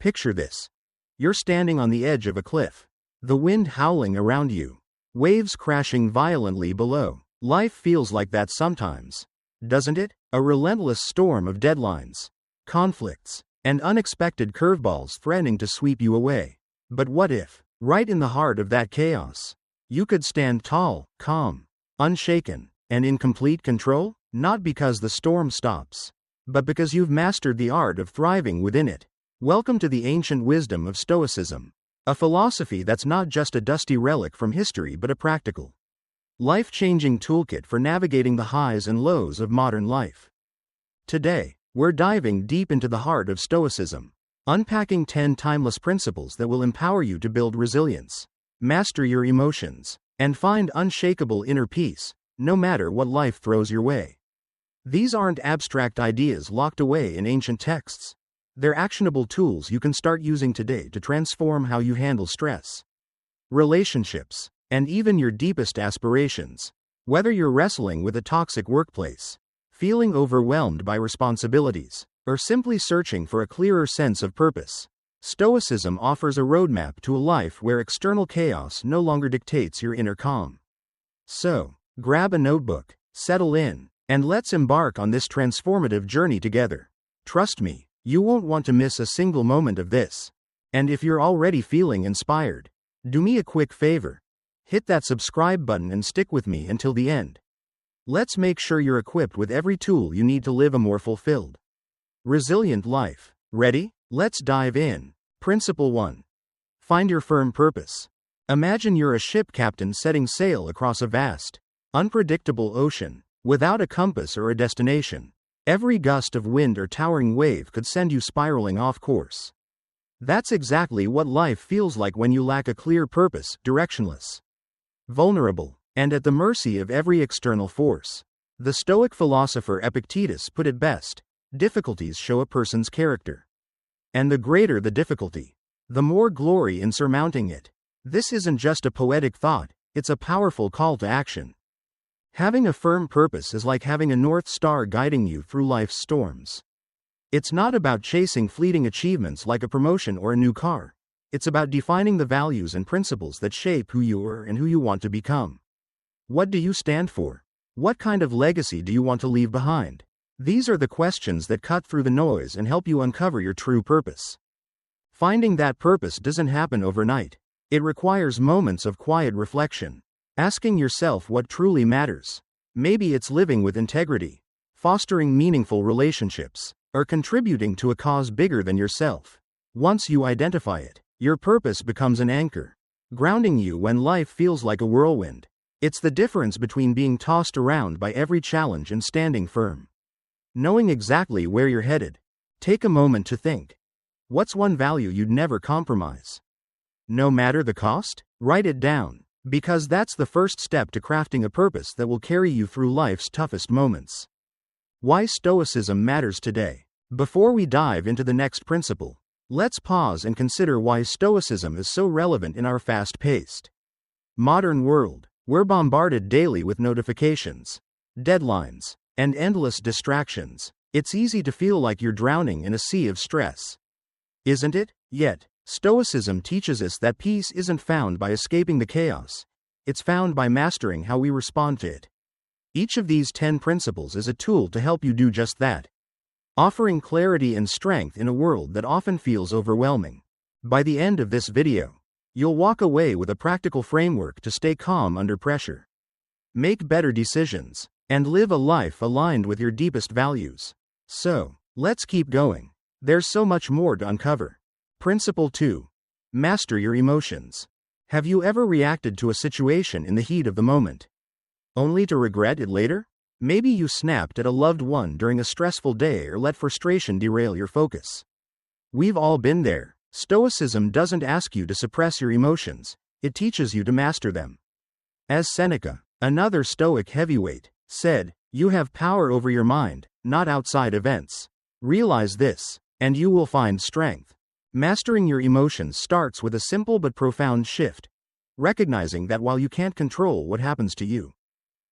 Picture this. You're standing on the edge of a cliff. The wind howling around you. Waves crashing violently below. Life feels like that sometimes, doesn't it? A relentless storm of deadlines, conflicts, and unexpected curveballs threatening to sweep you away. But what if, right in the heart of that chaos, you could stand tall, calm, unshaken, and in complete control? Not because the storm stops, but because you've mastered the art of thriving within it. Welcome to the ancient wisdom of Stoicism, a philosophy that's not just a dusty relic from history but a practical, life-changing toolkit for navigating the highs and lows of modern life. Today, we're diving deep into the heart of Stoicism, unpacking 10 timeless principles that will empower you to build resilience, master your emotions, and find unshakable inner peace, no matter what life throws your way. These aren't abstract ideas locked away in ancient texts. They're actionable tools you can start using today to transform how you handle stress, relationships, and even your deepest aspirations. Whether you're wrestling with a toxic workplace, feeling overwhelmed by responsibilities, or simply searching for a clearer sense of purpose, Stoicism offers a roadmap to a life where external chaos no longer dictates your inner calm. So, grab a notebook, settle in, and let's embark on this transformative journey together. Trust me, you won't want to miss a single moment of this. And if you're already feeling inspired, do me a quick favor. Hit that subscribe button and stick with me until the end. Let's make sure you're equipped with every tool you need to live a more fulfilled, resilient life. Ready? Let's dive in. Principle 1. Find your firm purpose. Imagine you're a ship captain setting sail across a vast, unpredictable ocean, without a compass or a destination. Every gust of wind or towering wave could send you spiraling off course. That's exactly what life feels like when you lack a clear purpose, directionless, vulnerable, and at the mercy of every external force. The Stoic philosopher Epictetus put it best: difficulties show a person's character. And the greater the difficulty, the more glory in surmounting it. This isn't just a poetic thought, it's a powerful call to action. Having a firm purpose is like having a North Star guiding you through life's storms. It's not about chasing fleeting achievements like a promotion or a new car. It's about defining the values and principles that shape who you are and who you want to become. What do you stand for? What kind of legacy do you want to leave behind? These are the questions that cut through the noise and help you uncover your true purpose. Finding that purpose doesn't happen overnight. It requires moments of quiet reflection, asking yourself what truly matters. Maybe it's living with integrity, fostering meaningful relationships, or contributing to a cause bigger than yourself. Once you identify it, your purpose becomes an anchor, grounding you when life feels like a whirlwind. It's the difference between being tossed around by every challenge and standing firm, knowing exactly where you're headed. Take a moment to think. What's one value you'd never compromise? No matter the cost? Write it down, because that's the first step to crafting a purpose that will carry you through life's toughest moments. Why Stoicism matters today. Before we dive into the next principle, let's pause and consider why Stoicism is so relevant in our fast-paced modern world. We're bombarded daily with notifications, deadlines, and endless distractions. It's easy to feel like you're drowning in a sea of stress, isn't it? Yet, Stoicism teaches us that peace isn't found by escaping the chaos. It's found by mastering how we respond to it. Each of these 10 principles is a tool to help you do just that, offering clarity and strength in a world that often feels overwhelming. By the end of this video, you'll walk away with a practical framework to stay calm under pressure, make better decisions, and live a life aligned with your deepest values. So, let's keep going. There's so much more to uncover. Principle 2. Master your emotions. Have you ever reacted to a situation in the heat of the moment, only to regret it later? Maybe you snapped at a loved one during a stressful day or let frustration derail your focus. We've all been there. Stoicism doesn't ask you to suppress your emotions, it teaches you to master them. As Seneca, another Stoic heavyweight, said, "You have power over your mind, not outside events. Realize this, and you will find strength." Mastering your emotions starts with a simple but profound shift, recognizing that while you can't control what happens to you,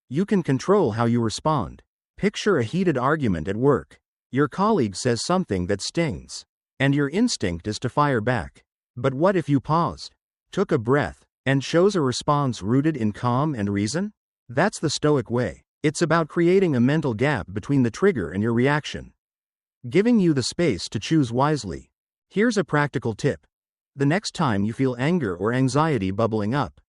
you can control how you respond. Picture a heated argument at work. Your colleague says something that stings, and your instinct is to fire back. But what if you paused, took a breath, and chose a response rooted in calm and reason? That's the Stoic way. It's about creating a mental gap between the trigger and your reaction, giving you the space to choose wisely. Here's a practical tip. The next time you feel anger or anxiety bubbling up,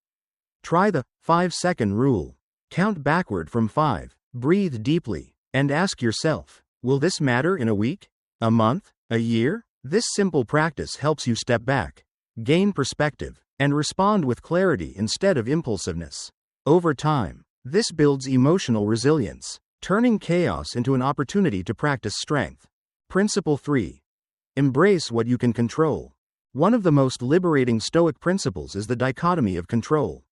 try the 5-second rule. Count backward from 5, breathe deeply, and ask yourself, will this matter in a week, a month, a year? This simple practice helps you step back, gain perspective, and respond with clarity instead of impulsiveness. Over time, this builds emotional resilience, turning chaos into an opportunity to practice strength. Principle 3. Embrace what you can control. One of the most liberating Stoic principles is the dichotomy of control.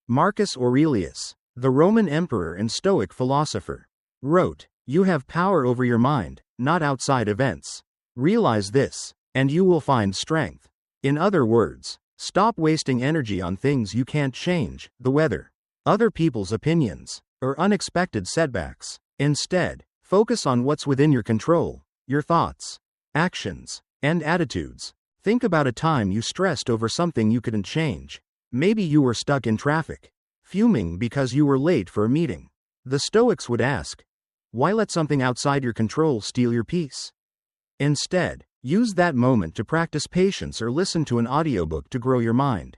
Marcus Aurelius, the Roman emperor and Stoic philosopher, wrote, "You have power over your mind, not outside events. Realize this, and you will find strength." In other words, stop wasting energy on things you can't change, the weather, other people's opinions, or unexpected setbacks. Instead, focus on what's within your control, your thoughts, actions, and attitudes. Think about a time you stressed over something you couldn't change. Maybe you were stuck in traffic, fuming because you were late for a meeting. The Stoics would ask, why let something outside your control steal your peace? Instead, use that moment to practice patience or listen to an audiobook to grow your mind.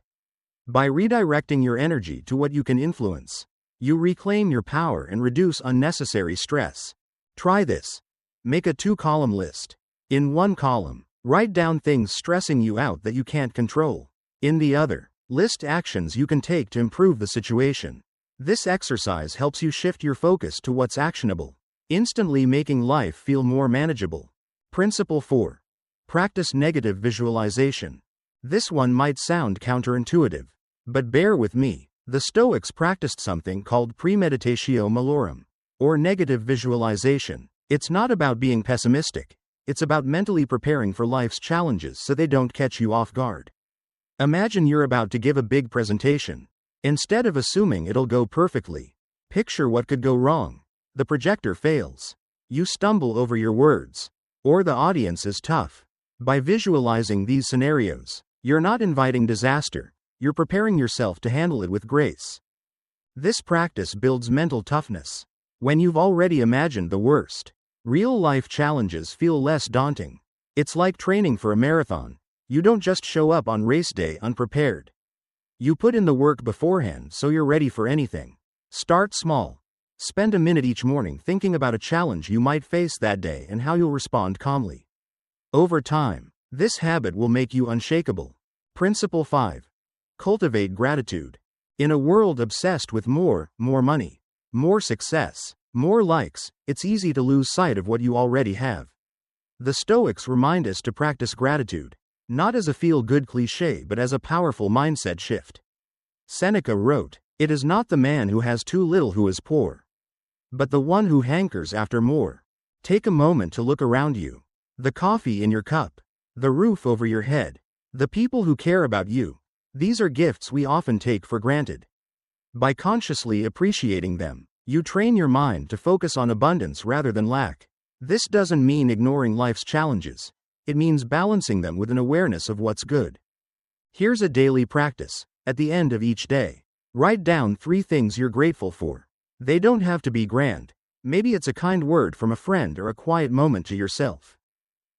By redirecting your energy to what you can influence, you reclaim your power and reduce unnecessary stress. Try this. Make a 2-column list. In one column, write down things stressing you out that you can't control. In the other, list actions you can take to improve the situation. This exercise helps you shift your focus to what's actionable, instantly making life feel more manageable. Principle 4. Practice negative visualization. This one might sound counterintuitive, but bear with me. The Stoics practiced something called premeditatio malorum, or negative visualization. It's not about being pessimistic. It's about mentally preparing for life's challenges so they don't catch you off guard. Imagine you're about to give a big presentation. Instead of assuming it'll go perfectly, picture what could go wrong. The projector fails. You stumble over your words. Or the audience is tough. By visualizing these scenarios, you're not inviting disaster. You're preparing yourself to handle it with grace. This practice builds mental toughness. When you've already imagined the worst, real-life challenges feel less daunting. It's like training for a marathon. You don't just show up on race day unprepared. You put in the work beforehand so you're ready for anything. Start small. Spend a minute each morning thinking about a challenge you might face that day and how you'll respond calmly. Over time, this habit will make you unshakable. Principle 5. Cultivate gratitude. In a world obsessed with more money, more success, more likes, it's easy to lose sight of what you already have. The Stoics remind us to practice gratitude, not as a feel-good cliché but as a powerful mindset shift. Seneca wrote, "It is not the man who has too little who is poor, but the one who hankers after more." Take a moment to look around you. The coffee in your cup, the roof over your head, the people who care about you. These are gifts we often take for granted. By consciously appreciating them, you train your mind to focus on abundance rather than lack. This doesn't mean ignoring life's challenges. It means balancing them with an awareness of what's good. Here's a daily practice. At the end of each day, write down 3 things you're grateful for. They don't have to be grand. Maybe it's a kind word from a friend or a quiet moment to yourself.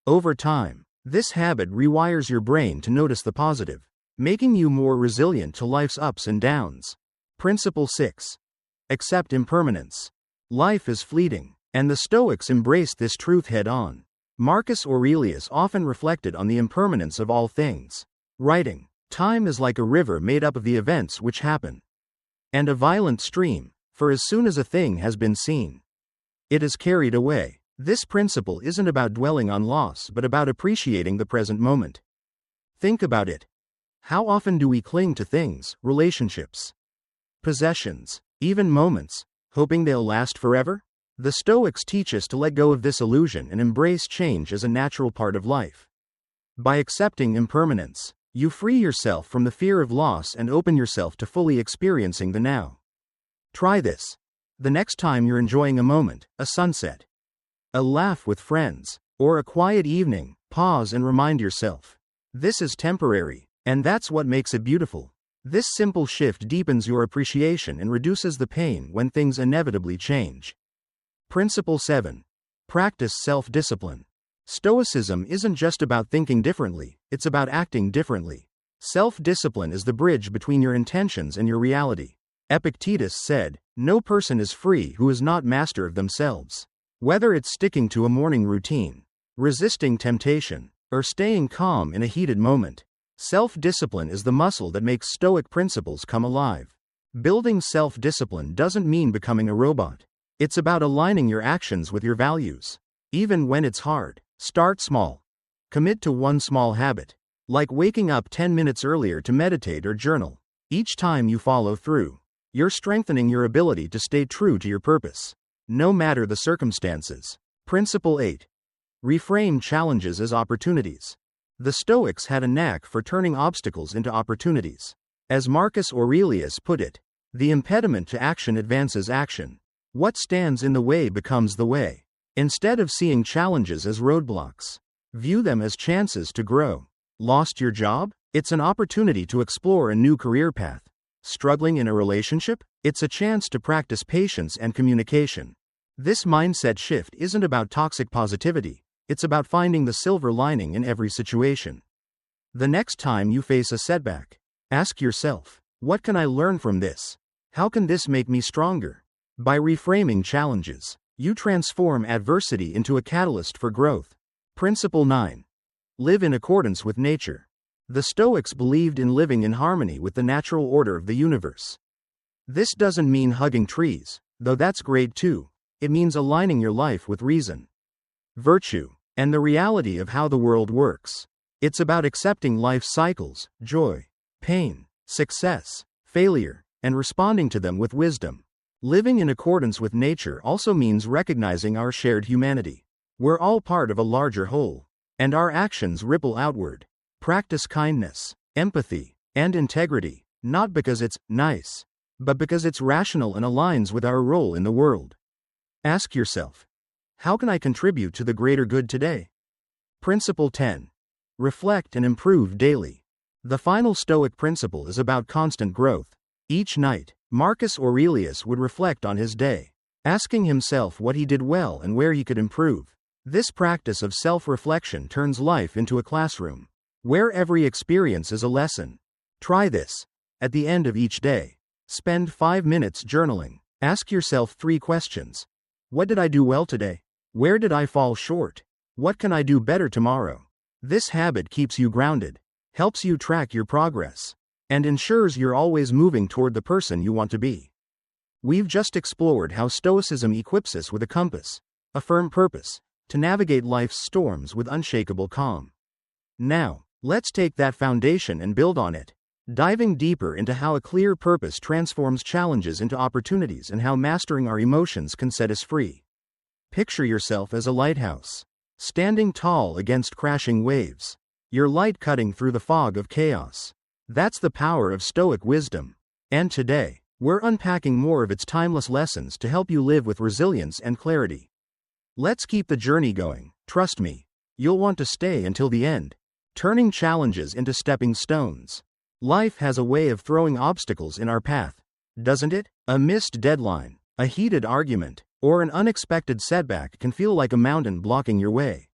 Over time, this habit rewires your brain to notice the positive, making you more resilient to life's ups and downs. Principle 6. Accept impermanence. Life is fleeting, and the Stoics embraced this truth head-on. Marcus Aurelius often reflected on the impermanence of all things, writing, "Time is like a river made up of the events which happen, and a violent stream, for as soon as a thing has been seen, it is carried away." This principle isn't about dwelling on loss but about appreciating the present moment. Think about it. How often do we cling to things, relationships, possessions, even moments, hoping they'll last forever? The Stoics teach us to let go of this illusion and embrace change as a natural part of life. By accepting impermanence, you free yourself from the fear of loss and open yourself to fully experiencing the now. Try this. The next time you're enjoying a moment, a sunset, a laugh with friends, or a quiet evening, pause and remind yourself. This is temporary, and that's what makes it beautiful. This simple shift deepens your appreciation and reduces the pain when things inevitably change. Principle 7. Practice self-discipline. Stoicism isn't just about thinking differently, it's about acting differently. Self-discipline is the bridge between your intentions and your reality. Epictetus said, "No person is free who is not master of themselves." Whether it's sticking to a morning routine, resisting temptation, or staying calm in a heated moment, self-discipline is the muscle that makes Stoic principles come alive. Building self-discipline doesn't mean becoming a robot. It's about aligning your actions with your values. Even when it's hard, start small. Commit to one small habit, like waking up 10 minutes earlier to meditate or journal. Each time you follow through, you're strengthening your ability to stay true to your purpose, no matter the circumstances. Principle 8. Reframe challenges as opportunities. The Stoics had a knack for turning obstacles into opportunities. As Marcus Aurelius put it, the impediment to action advances action. What stands in the way becomes the way. Instead of seeing challenges as roadblocks, view them as chances to grow. Lost your job? It's an opportunity to explore a new career path. Struggling in a relationship? It's a chance to practice patience and communication. This mindset shift isn't about toxic positivity, it's about finding the silver lining in every situation. The next time you face a setback, ask yourself, what can I learn from this? How can this make me stronger? By reframing challenges, you transform adversity into a catalyst for growth. Principle 9. Live in accordance with nature. The Stoics believed in living in harmony with the natural order of the universe. This doesn't mean hugging trees, though that's great too. It means aligning your life with reason, virtue, and the reality of how the world works. It's about accepting life's cycles, joy, pain, success, failure, and responding to them with wisdom. Living in accordance with nature also means recognizing our shared humanity. We're all part of a larger whole, and our actions ripple outward. Practice kindness, empathy, and integrity, not because it's nice, but because it's rational and aligns with our role in the world. Ask yourself, how can I contribute to the greater good today? Principle 10. Reflect and improve daily. The final Stoic principle is about constant growth. Each night, Marcus Aurelius would reflect on his day, asking himself what he did well and where he could improve. This practice of self-reflection turns life into a classroom, where every experience is a lesson. Try this. At the end of each day, spend 5 minutes journaling. Ask yourself 3 questions. What did I do well today? Where did I fall short? What can I do better tomorrow? This habit keeps you grounded, helps you track your progress, and ensures you're always moving toward the person you want to be. We've just explored how Stoicism equips us with a compass, a firm purpose, to navigate life's storms with unshakable calm. Now, let's take that foundation and build on it, diving deeper into how a clear purpose transforms challenges into opportunities and how mastering our emotions can set us free. Picture yourself as a lighthouse, standing tall against crashing waves, your light cutting through the fog of chaos. That's the power of Stoic wisdom. And today, we're unpacking more of its timeless lessons to help you live with resilience and clarity. Let's keep the journey going. Trust me, you'll want to stay until the end. Turning challenges into stepping stones. Life has a way of throwing obstacles in our path, doesn't it? A missed deadline, a heated argument, or an unexpected setback can feel like a mountain blocking your way.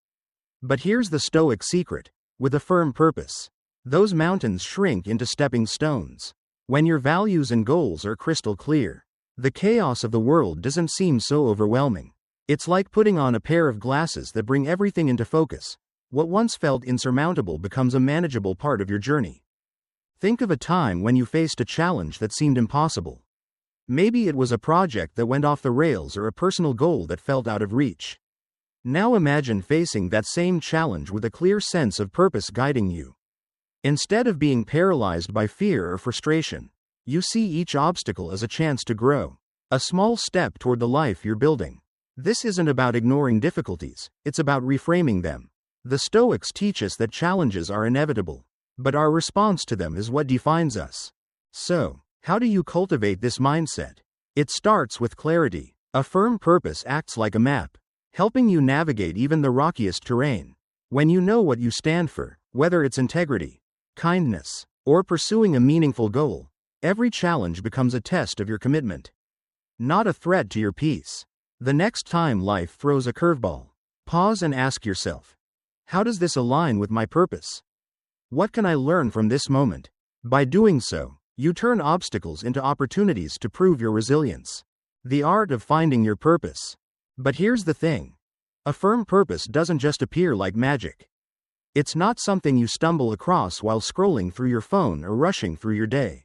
But here's the Stoic secret. With a firm purpose, those mountains shrink into stepping stones. When your values and goals are crystal clear, the chaos of the world doesn't seem so overwhelming. It's like putting on a pair of glasses that bring everything into focus. What once felt insurmountable becomes a manageable part of your journey. Think of a time when you faced a challenge that seemed impossible. Maybe it was a project that went off the rails or a personal goal that felt out of reach. Now imagine facing that same challenge with a clear sense of purpose guiding you. Instead of being paralyzed by fear or frustration, you see each obstacle as a chance to grow, a small step toward the life you're building. This isn't about ignoring difficulties, it's about reframing them. The Stoics teach us that challenges are inevitable, but our response to them is what defines us. So, how do you cultivate this mindset? It starts with clarity. A firm purpose acts like a map. helping you navigate even the rockiest terrain. When you know what you stand for, whether it's integrity, kindness, or pursuing a meaningful goal, every challenge becomes a test of your commitment, not a threat to your peace. The next time life throws a curveball, pause and ask yourself, how does this align with my purpose? What can I learn from this moment? By doing so, you turn obstacles into opportunities to prove your resilience. The art of finding your purpose. But here's the thing. A firm purpose doesn't just appear like magic. It's not something you stumble across while scrolling through your phone or rushing through your day.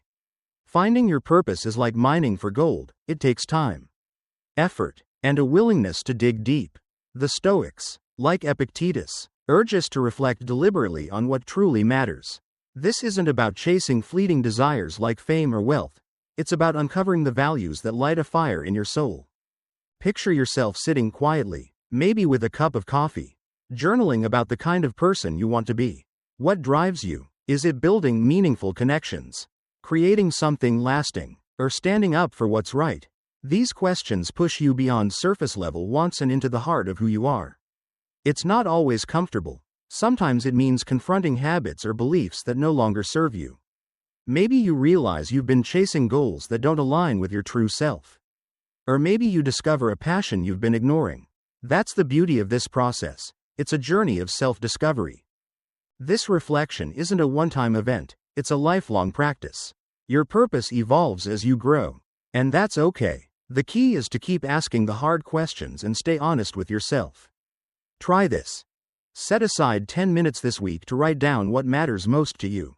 Finding your purpose is like mining for gold. It takes time, effort, and a willingness to dig deep. The Stoics, like Epictetus, urge us to reflect deliberately on what truly matters. This isn't about chasing fleeting desires like fame or wealth. It's about uncovering the values that light a fire in your soul. Picture yourself sitting quietly, maybe with a cup of coffee, journaling about the kind of person you want to be. What drives you? Is it building meaningful connections, creating something lasting, or standing up for what's right? These questions push you beyond surface-level wants and into the heart of who you are. It's not always comfortable. Sometimes it means confronting habits or beliefs that no longer serve you. Maybe you realize you've been chasing goals that don't align with your true self. Or maybe you discover a passion you've been ignoring. That's the beauty of this process. It's a journey of self-discovery. This reflection isn't a one-time event, it's a lifelong practice. Your purpose evolves as you grow. And that's okay. The key is to keep asking the hard questions and stay honest with yourself. Try this. Set aside 10 minutes this week to write down what matters most to you.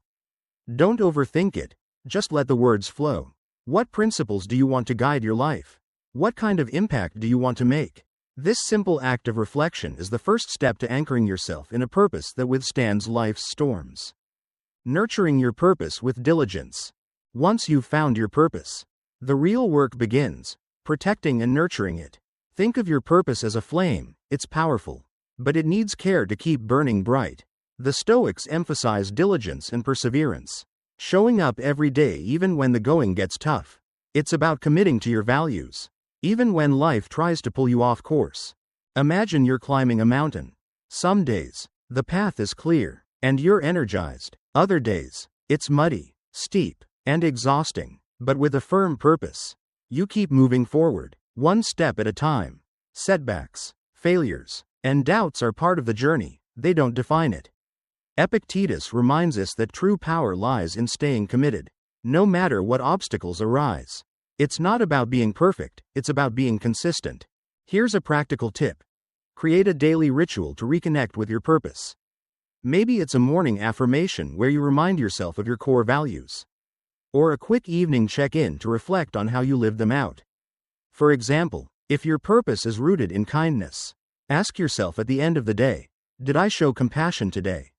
Don't overthink it, just let the words flow. What principles do you want to guide your life? What kind of impact do you want to make? This simple act of reflection is the first step to anchoring yourself in a purpose that withstands life's storms. Nurturing your purpose with diligence. Once you've found your purpose, the real work begins, protecting and nurturing it. Think of your purpose as a flame. It's powerful, but it needs care to keep burning bright. The Stoics emphasize diligence and perseverance, showing up every day even when the going gets tough. It's about committing to your values, even when life tries to pull you off course. Imagine you're climbing a mountain. Some days, the path is clear, and you're energized. Other days, it's muddy, steep, and exhausting. But with a firm purpose, you keep moving forward, one step at a time. Setbacks, failures, and doubts are part of the journey. They don't define it. Epictetus reminds us that true power lies in staying committed, no matter what obstacles arise. It's not about being perfect, it's about being consistent. Here's a practical tip. Create a daily ritual to reconnect with your purpose. Maybe it's a morning affirmation where you remind yourself of your core values. Or a quick evening check-in to reflect on how you lived them out. For example, if your purpose is rooted in kindness, ask yourself at the end of the day, did I show compassion today?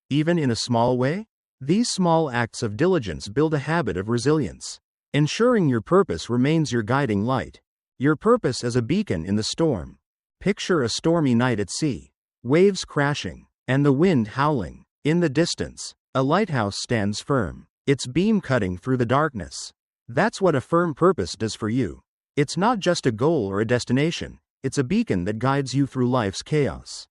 Even in a small way? These small acts of diligence build a habit of resilience, ensuring your purpose remains your guiding light. Your purpose as a beacon in the storm. Picture a stormy night at sea, waves crashing, and the wind howling. In the distance, a lighthouse stands firm, its beam cutting through the darkness. That's what a firm purpose does for you. It's not just a goal or a destination, it's a beacon that guides you through life's chaos,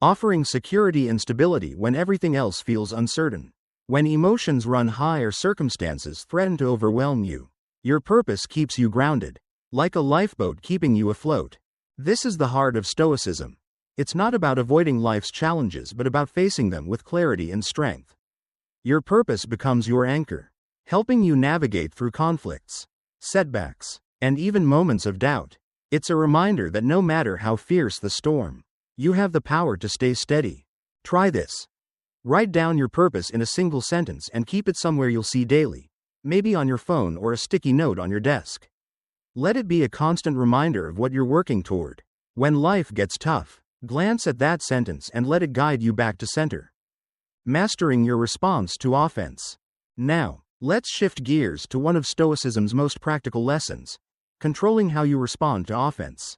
offering security and stability when everything else feels uncertain. When emotions run high or circumstances threaten to overwhelm you, your purpose keeps you grounded, like a lifeboat keeping you afloat. This is the heart of Stoicism. It's not about avoiding life's challenges but about facing them with clarity and strength. Your purpose becomes your anchor, helping you navigate through conflicts, setbacks, and even moments of doubt. It's a reminder that no matter how fierce the storm, you have the power to stay steady. Try this. Write down your purpose in a single sentence and keep it somewhere you'll see daily, maybe on your phone or a sticky note on your desk. Let it be a constant reminder of what you're working toward. When life gets tough, glance at that sentence and let it guide you back to center. Mastering your response to offense. Now, let's shift gears to one of Stoicism's most practical lessons, controlling how you respond to offense.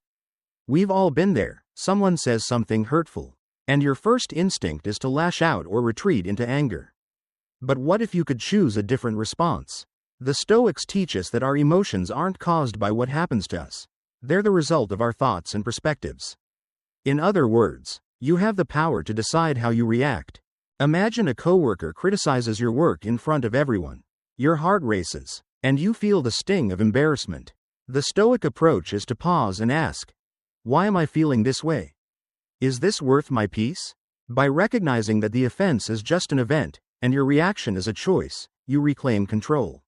We've all been there. Someone says something hurtful, and your first instinct is to lash out or retreat into anger. But what if you could choose a different response? The Stoics teach us that our emotions aren't caused by what happens to us. They're the result of our thoughts and perspectives. In other words, you have the power to decide how you react. Imagine a coworker criticizes your work in front of everyone. Your heart races, and you feel the sting of embarrassment. The Stoic approach is to pause and ask, why am I feeling this way? Is this worth my peace? By recognizing that the offense is just an event, and your reaction is a choice, you reclaim control.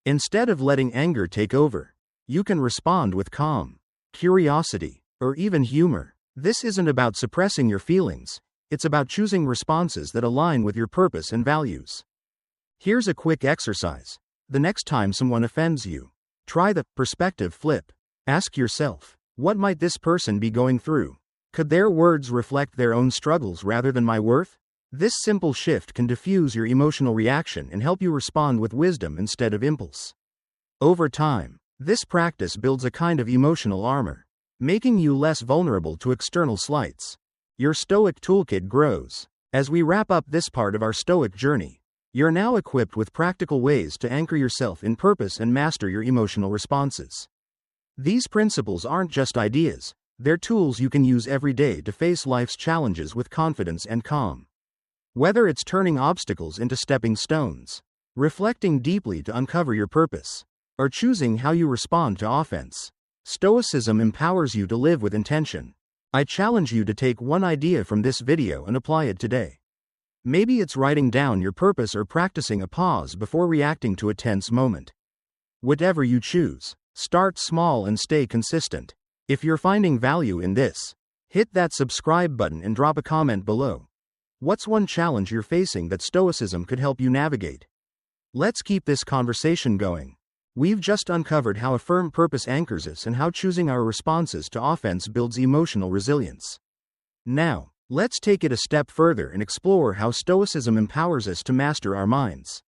Instead of letting anger take over, you can respond with calm, curiosity, or even humor. This isn't about suppressing your feelings, it's about choosing responses that align with your purpose and values. Here's a quick exercise. The next time someone offends you, try the perspective flip. Ask yourself, what might this person be going through? Could their words reflect their own struggles rather than my worth? This simple shift can diffuse your emotional reaction and help you respond with wisdom instead of impulse. Over time, this practice builds a kind of emotional armor, making you less vulnerable to external slights. Your Stoic toolkit grows. As we wrap up this part of our Stoic journey, you're now equipped with practical ways to anchor yourself in purpose and master your emotional responses. These principles aren't just ideas, they're tools you can use every day to face life's challenges with confidence and calm. Whether it's turning obstacles into stepping stones, reflecting deeply to uncover your purpose, or choosing how you respond to offense, Stoicism empowers you to live with intention. I challenge you to take one idea from this video and apply it today. Maybe it's writing down your purpose or practicing a pause before reacting to a tense moment. Whatever you choose, start small and stay consistent. If you're finding value in this, hit that subscribe button and drop a comment below. What's one challenge you're facing that Stoicism could help you navigate? Let's keep this conversation going. We've just uncovered how a firm purpose anchors us and how choosing our responses to offense builds emotional resilience. Now, let's take it a step further and explore how Stoicism empowers us to master our minds,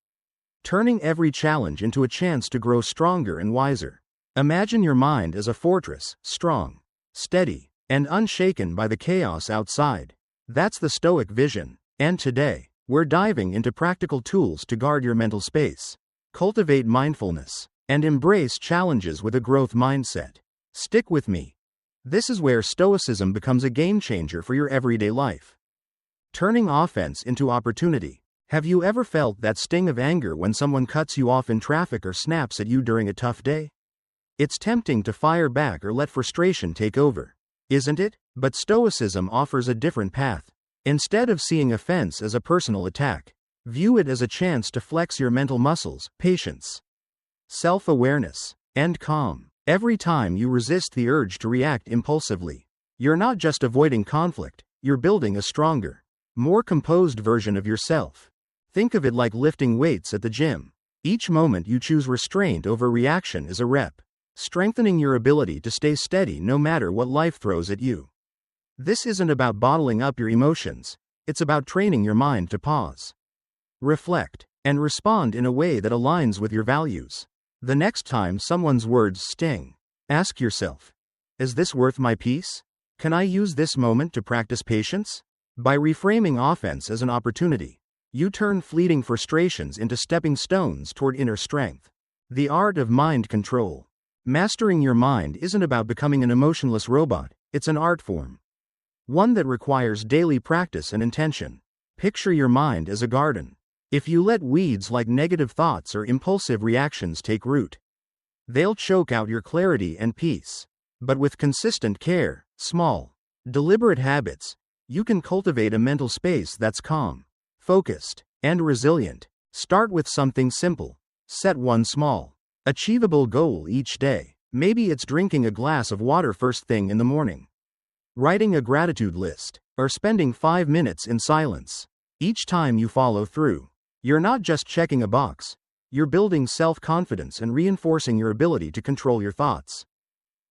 turning every challenge into a chance to grow stronger and wiser. Imagine your mind as a fortress, strong, steady, and unshaken by the chaos outside. That's the Stoic vision. And today, we're diving into practical tools to guard your mental space, cultivate mindfulness, and embrace challenges with a growth mindset. Stick with me. This is where Stoicism becomes a game changer for your everyday life. Turning offense into opportunity. Have you ever felt that sting of anger when someone cuts you off in traffic or snaps at you during a tough day? It's tempting to fire back or let frustration take over, isn't it? But Stoicism offers a different path. Instead of seeing offense as a personal attack, view it as a chance to flex your mental muscles, patience, self-awareness, and calm. Every time you resist the urge to react impulsively, you're not just avoiding conflict, you're building a stronger, more composed version of yourself. Think of it like lifting weights at the gym. Each moment you choose restraint over reaction is a rep, strengthening your ability to stay steady no matter what life throws at you. This isn't about bottling up your emotions, it's about training your mind to pause, reflect, and respond in a way that aligns with your values. The next time someone's words sting, ask yourself, is this worth my peace? Can I use this moment to practice patience? By reframing offense as an opportunity, you turn fleeting frustrations into stepping stones toward inner strength. The art of mind control. Mastering your mind isn't about becoming an emotionless robot, it's an art form. One that requires daily practice and intention. Picture your mind as a garden. If you let weeds like negative thoughts or impulsive reactions take root, they'll choke out your clarity and peace. But with consistent care, small, deliberate habits, you can cultivate a mental space that's calm, focused, and resilient. Start with something simple. Set one small, achievable goal each day. Maybe it's drinking a glass of water first thing in the morning, writing a gratitude list, or spending 5 minutes in silence. Each time you follow through, you're not just checking a box, you're building self-confidence and reinforcing your ability to control your thoughts.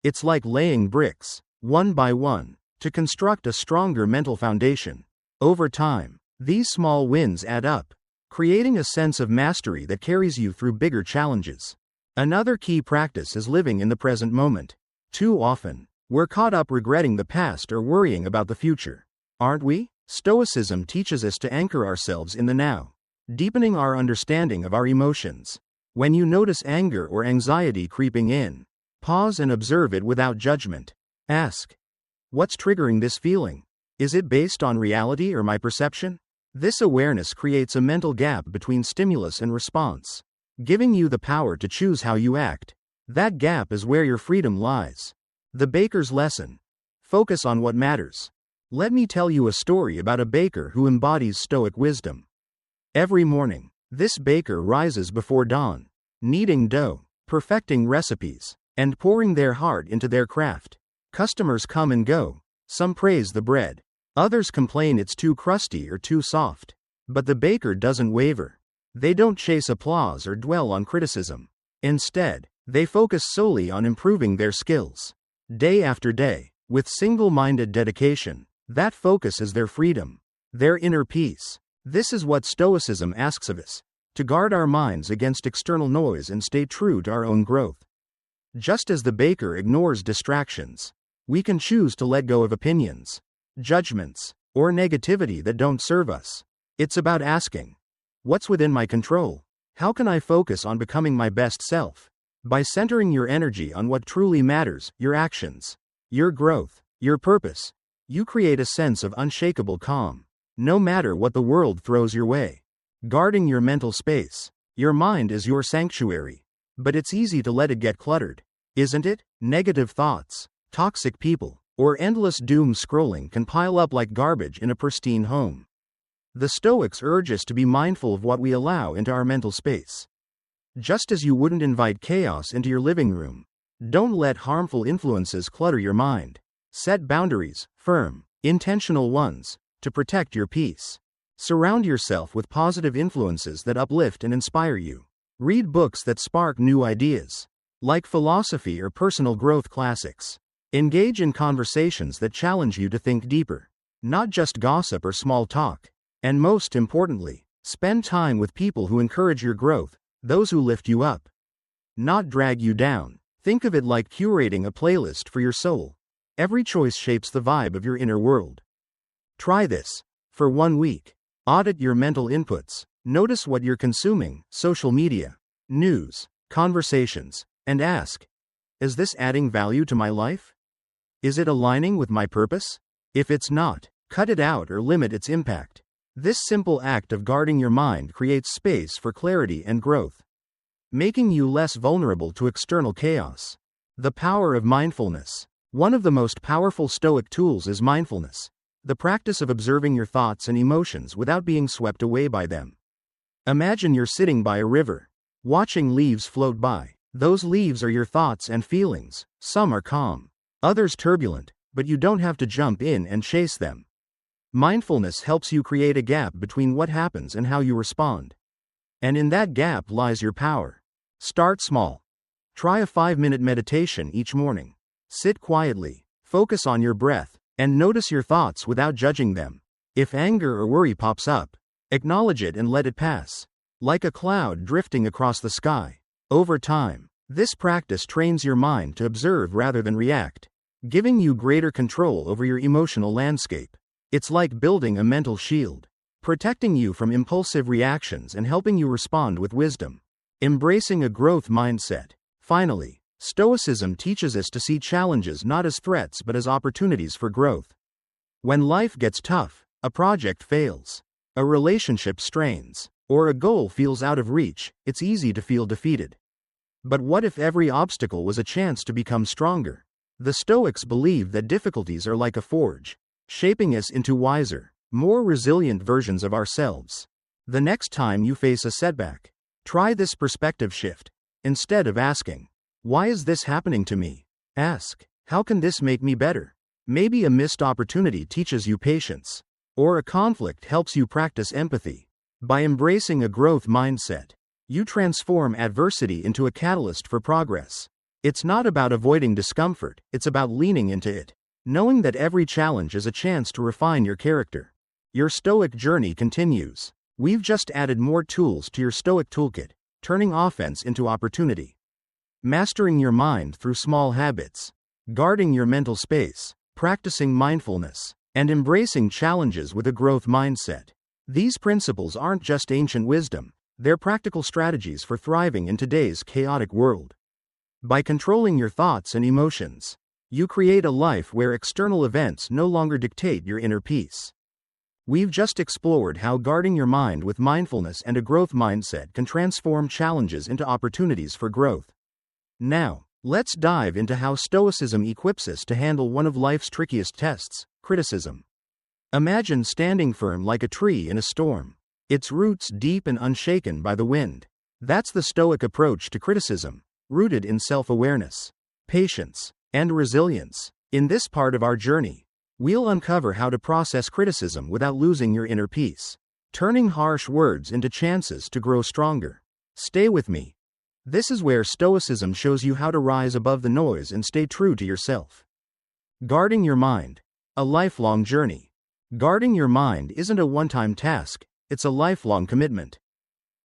It's like laying bricks, one by one, to construct a stronger mental foundation. Over time, these small wins add up, creating a sense of mastery that carries you through bigger challenges. Another key practice is living in the present moment. Too often, we're caught up regretting the past or worrying about the future, aren't we? Stoicism teaches us to anchor ourselves in the now, deepening our understanding of our emotions. When you notice anger or anxiety creeping in, pause and observe it without judgment. Ask, What's triggering this feeling? Is it based on reality or my perception? This awareness creates a mental gap between stimulus and response, giving you the power to choose how you act. That gap is where your freedom lies. The baker's lesson. Focus on what matters. Let me tell you a story about a baker who embodies Stoic wisdom. Every morning, this baker rises before dawn, kneading dough, perfecting recipes, and pouring their heart into their craft. Customers come and go. Some praise the bread. Others complain it's too crusty or too soft. But the baker doesn't waver. They don't chase applause or dwell on criticism. Instead, they focus solely on improving their skills. Day after day, with single-minded dedication. That focus is their freedom, their inner peace. This is what Stoicism asks of us, to guard our minds against external noise and stay true to our own growth. Just as the baker ignores distractions, we can choose to let go of opinions, judgments, or negativity that don't serve us. It's about asking, what's within my control? How can I focus on becoming my best self? By centering your energy on what truly matters, your actions, your growth, your purpose, you create a sense of unshakable calm, no matter what the world throws your way. Guarding your mental space. Your mind is your sanctuary. But it's easy to let it get cluttered, isn't it? Negative thoughts, toxic people, or endless doom scrolling can pile up like garbage in a pristine home. The Stoics urge us to be mindful of what we allow into our mental space. Just as you wouldn't invite chaos into your living room, don't let harmful influences clutter your mind. Set boundaries, firm, intentional ones, to protect your peace. Surround yourself with positive influences that uplift and inspire you. Read books that spark new ideas, like philosophy or personal growth classics. Engage in conversations that challenge you to think deeper, not just gossip or small talk. And most importantly, spend time with people who encourage your growth, those who lift you up, not drag you down. Think of it like curating a playlist for your soul. Every choice shapes the vibe of your inner world. Try this. For 1 week. Audit your mental inputs. Notice what you're consuming, social media, news, conversations, and ask, is this adding value to my life? Is it aligning with my purpose? If it's not, cut it out or limit its impact. This simple act of guarding your mind creates space for clarity and growth, making you less vulnerable to external chaos. The power of mindfulness. One of the most powerful Stoic tools is mindfulness, the practice of observing your thoughts and emotions without being swept away by them. Imagine you're sitting by a river, watching leaves float by. Those leaves are your thoughts and feelings. Some are calm, others turbulent, but you don't have to jump in and chase them. Mindfulness helps you create a gap between what happens and how you respond. And in that gap lies your power. Start small. Try a 5-minute meditation each morning. Sit quietly, focus on your breath, and notice your thoughts without judging them. If anger or worry pops up, acknowledge it and let it pass, like a cloud drifting across the sky. Over time, this practice trains your mind to observe rather than react, giving you greater control over your emotional landscape. It's like building a mental shield, protecting you from impulsive reactions and helping you respond with wisdom. Embracing a growth mindset. Finally, Stoicism teaches us to see challenges not as threats but as opportunities for growth. When life gets tough, a project fails, a relationship strains, or a goal feels out of reach, it's easy to feel defeated. But what if every obstacle was a chance to become stronger? The Stoics believe that difficulties are like a forge, shaping us into wiser, more resilient versions of ourselves. The next time you face a setback, try this perspective shift. Instead of asking, why is this happening to me? Ask, how can this make me better? Maybe a missed opportunity teaches you patience, or a conflict helps you practice empathy. By embracing a growth mindset, you transform adversity into a catalyst for progress. It's not about avoiding discomfort, it's about leaning into it, knowing that every challenge is a chance to refine your character. Your Stoic journey continues. We've just added more tools to your Stoic toolkit, turning offense into opportunity. Mastering your mind through small habits, guarding your mental space, practicing mindfulness, and embracing challenges with a growth mindset. These principles aren't just ancient wisdom, they're practical strategies for thriving in today's chaotic world. By controlling your thoughts and emotions, You create a life where external events no longer dictate your inner peace. We've just explored how guarding your mind with mindfulness and a growth mindset can transform challenges into opportunities for growth. Now, let's dive into how Stoicism equips us to handle one of life's trickiest tests, criticism. Imagine standing firm like a tree in a storm, its roots deep and unshaken by the wind. That's the Stoic approach to criticism, rooted in self-awareness, patience, and resilience. In this part of our journey, we'll uncover how to process criticism without losing your inner peace, turning harsh words into chances to grow stronger. Stay with me. This is where Stoicism shows you how to rise above the noise and stay true to yourself. Guarding your mind. A lifelong journey. Guarding your mind isn't a one-time task, it's a lifelong commitment.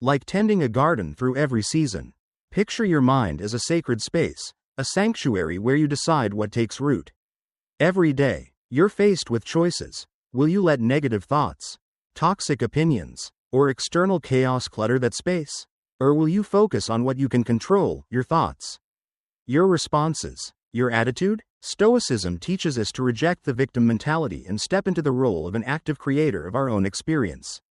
Like tending a garden through every season, picture your mind as a sacred space, a sanctuary where you decide what takes root. Every day, you're faced with choices. Will you let negative thoughts, toxic opinions, or external chaos clutter that space? Or will you focus on what you can control, your thoughts, your responses, your attitude? Stoicism teaches us to reject the victim mentality and step into the role of an active creator of our own experience.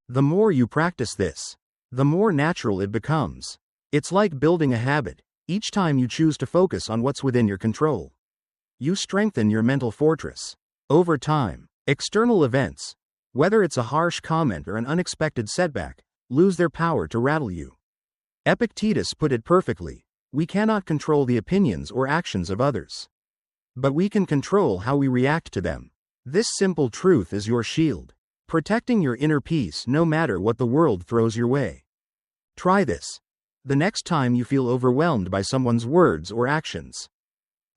The more you practice this, the more natural it becomes. It's like building a habit. Each time you choose to focus on what's within your control, you strengthen your mental fortress. Over time, external events, whether it's a harsh comment or an unexpected setback, lose their power to rattle you. Epictetus put it perfectly: we cannot control the opinions or actions of others, but we can control how we react to them. This simple truth is your shield, protecting your inner peace no matter what the world throws your way. Try this. The next time you feel overwhelmed by someone's words or actions,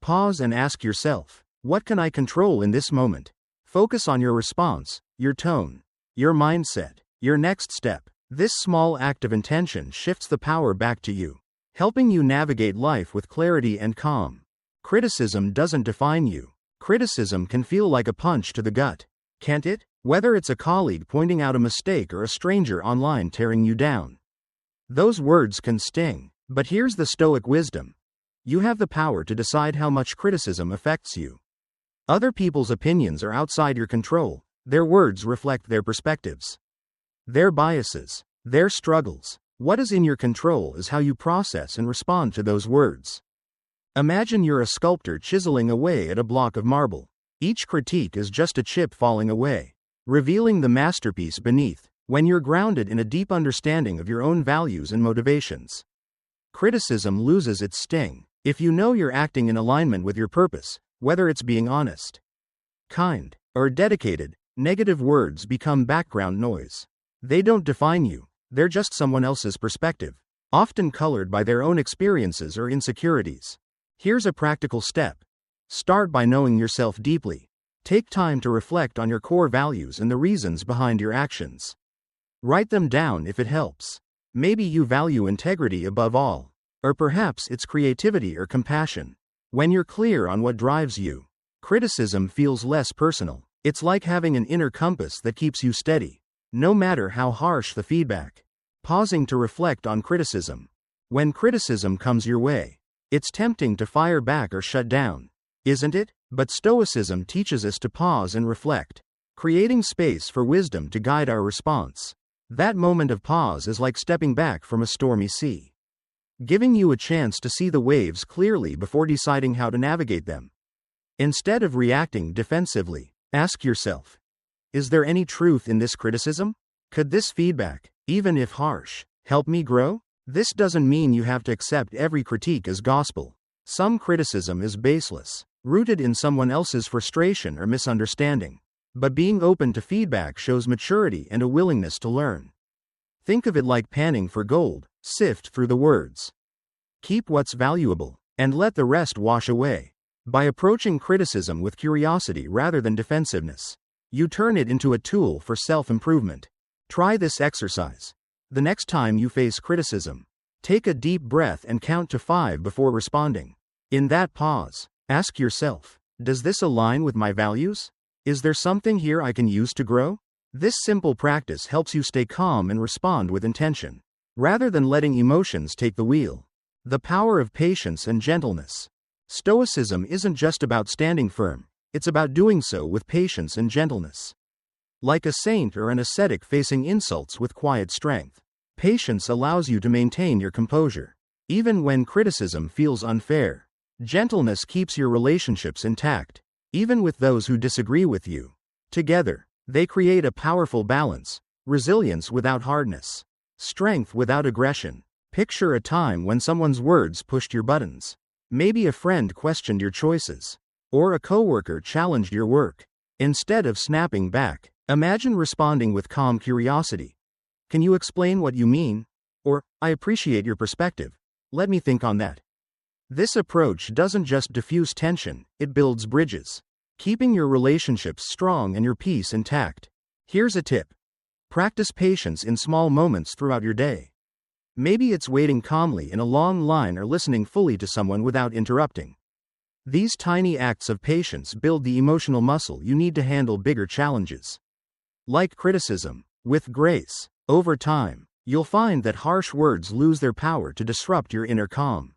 pause and ask yourself, what can I control in this moment? Focus on your response, your tone, your mindset, your next step. This small act of intention shifts the power back to you, helping you navigate life with clarity and calm. Criticism doesn't define you. Criticism can feel like a punch to the gut, can't it? Whether it's a colleague pointing out a mistake or a stranger online tearing you down. Those words can sting, but here's the Stoic wisdom. You have the power to decide how much criticism affects you. Other people's opinions are outside your control. Their words reflect their perspectives, their biases, their struggles. What is in your control is how you process and respond to those words. Imagine you're a sculptor chiseling away at a block of marble. Each critique is just a chip falling away, revealing the masterpiece beneath. When you're grounded in a deep understanding of your own values and motivations, criticism loses its sting. If you know you're acting in alignment with your purpose, whether it's being honest, kind, or dedicated, negative words become background noise. They don't define you, they're just someone else's perspective, often colored by their own experiences or insecurities. Here's a practical step. Start by knowing yourself deeply. Take time to reflect on your core values and the reasons behind your actions. Write them down if it helps. Maybe you value integrity above all, or perhaps it's creativity or compassion. When you're clear on what drives you, criticism feels less personal. It's like having an inner compass that keeps you steady, no matter how harsh the feedback. Pausing to reflect on criticism. When criticism comes your way, it's tempting to fire back or shut down, isn't it? But Stoicism teaches us to pause and reflect, creating space for wisdom to guide our response. That moment of pause is like stepping back from a stormy sea, giving you a chance to see the waves clearly before deciding how to navigate them. Instead of reacting defensively, ask yourself, is there any truth in this criticism? Could this feedback, even if harsh, help me grow? This doesn't mean you have to accept every critique as gospel. Some criticism is baseless, rooted in someone else's frustration or misunderstanding. But being open to feedback shows maturity and a willingness to learn. Think of it like panning for gold. Sift through the words, keep what's valuable, and let the rest wash away. By approaching criticism with curiosity rather than defensiveness, you turn it into a tool for self-improvement. Try this exercise. The next time you face criticism, take a deep breath and count to 5 before responding. In that pause, ask yourself, does this align with my values? Is there something here I can use to grow? This simple practice helps you stay calm and respond with intention, rather than letting emotions take the wheel. The power of patience and gentleness. Stoicism isn't just about standing firm, it's about doing so with patience and gentleness. Like a saint or an ascetic facing insults with quiet strength, patience allows you to maintain your composure. Even when criticism feels unfair, gentleness keeps your relationships intact, even with those who disagree with you. Together, they create a powerful balance: resilience without hardness, strength without aggression. Picture a time when someone's words pushed your buttons. Maybe a friend questioned your choices, or a coworker challenged your work. Instead of snapping back, imagine responding with calm curiosity. Can you explain what you mean? Or, I appreciate your perspective. Let me think on that. This approach doesn't just diffuse tension, it builds bridges, keeping your relationships strong and your peace intact. Here's a tip. Practice patience in small moments throughout your day. Maybe it's waiting calmly in a long line or listening fully to someone without interrupting. These tiny acts of patience build the emotional muscle you need to handle bigger challenges. Like criticism, with grace, over time, you'll find that harsh words lose their power to disrupt your inner calm.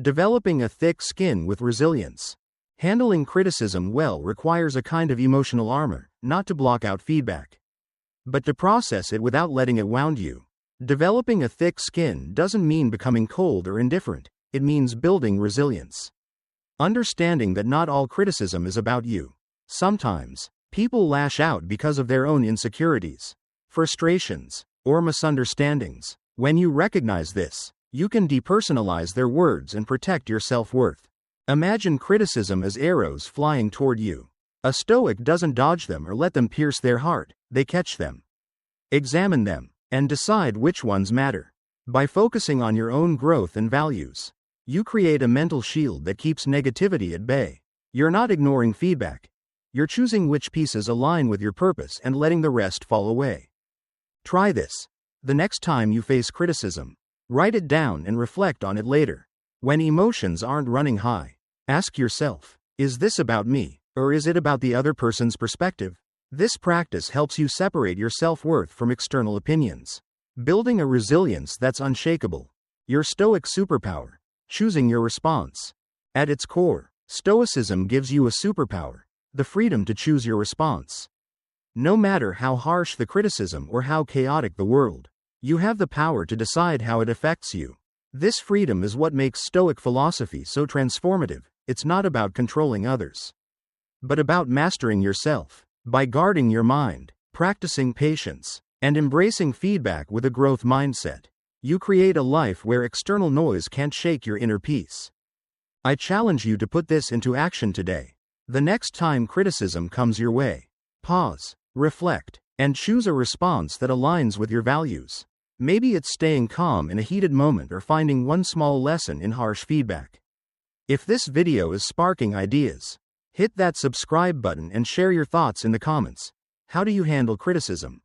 Developing a thick skin with resilience. Handling criticism well requires a kind of emotional armor, not to block out feedback, but to process it without letting it wound you. Developing a thick skin doesn't mean becoming cold or indifferent, it means building resilience. Understanding that not all criticism is about you. Sometimes, people lash out because of their own insecurities, frustrations, or misunderstandings. When you recognize this, you can depersonalize their words and protect your self-worth. Imagine criticism as arrows flying toward you. A Stoic doesn't dodge them or let them pierce their heart, they catch them, examine them, and decide which ones matter. By focusing on your own growth and values, you create a mental shield that keeps negativity at bay. You're not ignoring feedback. You're choosing which pieces align with your purpose and letting the rest fall away. Try this. The next time you face criticism, write it down and reflect on it later. When emotions aren't running high, ask yourself, is this about me, or is it about the other person's perspective? This practice helps you separate your self-worth from external opinions, building a resilience that's unshakable. Your Stoic superpower, choosing your response. At its core, Stoicism gives you a superpower, the freedom to choose your response. No matter how harsh the criticism or how chaotic the world, you have the power to decide how it affects you. This freedom is what makes Stoic philosophy so transformative. It's not about controlling others, but about mastering yourself. By guarding your mind, practicing patience, and embracing feedback with a growth mindset, you create a life where external noise can't shake your inner peace. I challenge you to put this into action today. The next time criticism comes your way, pause, reflect, and choose a response that aligns with your values. Maybe it's staying calm in a heated moment or finding one small lesson in harsh feedback. If this video is sparking ideas, hit that subscribe button and share your thoughts in the comments. How do you handle criticism?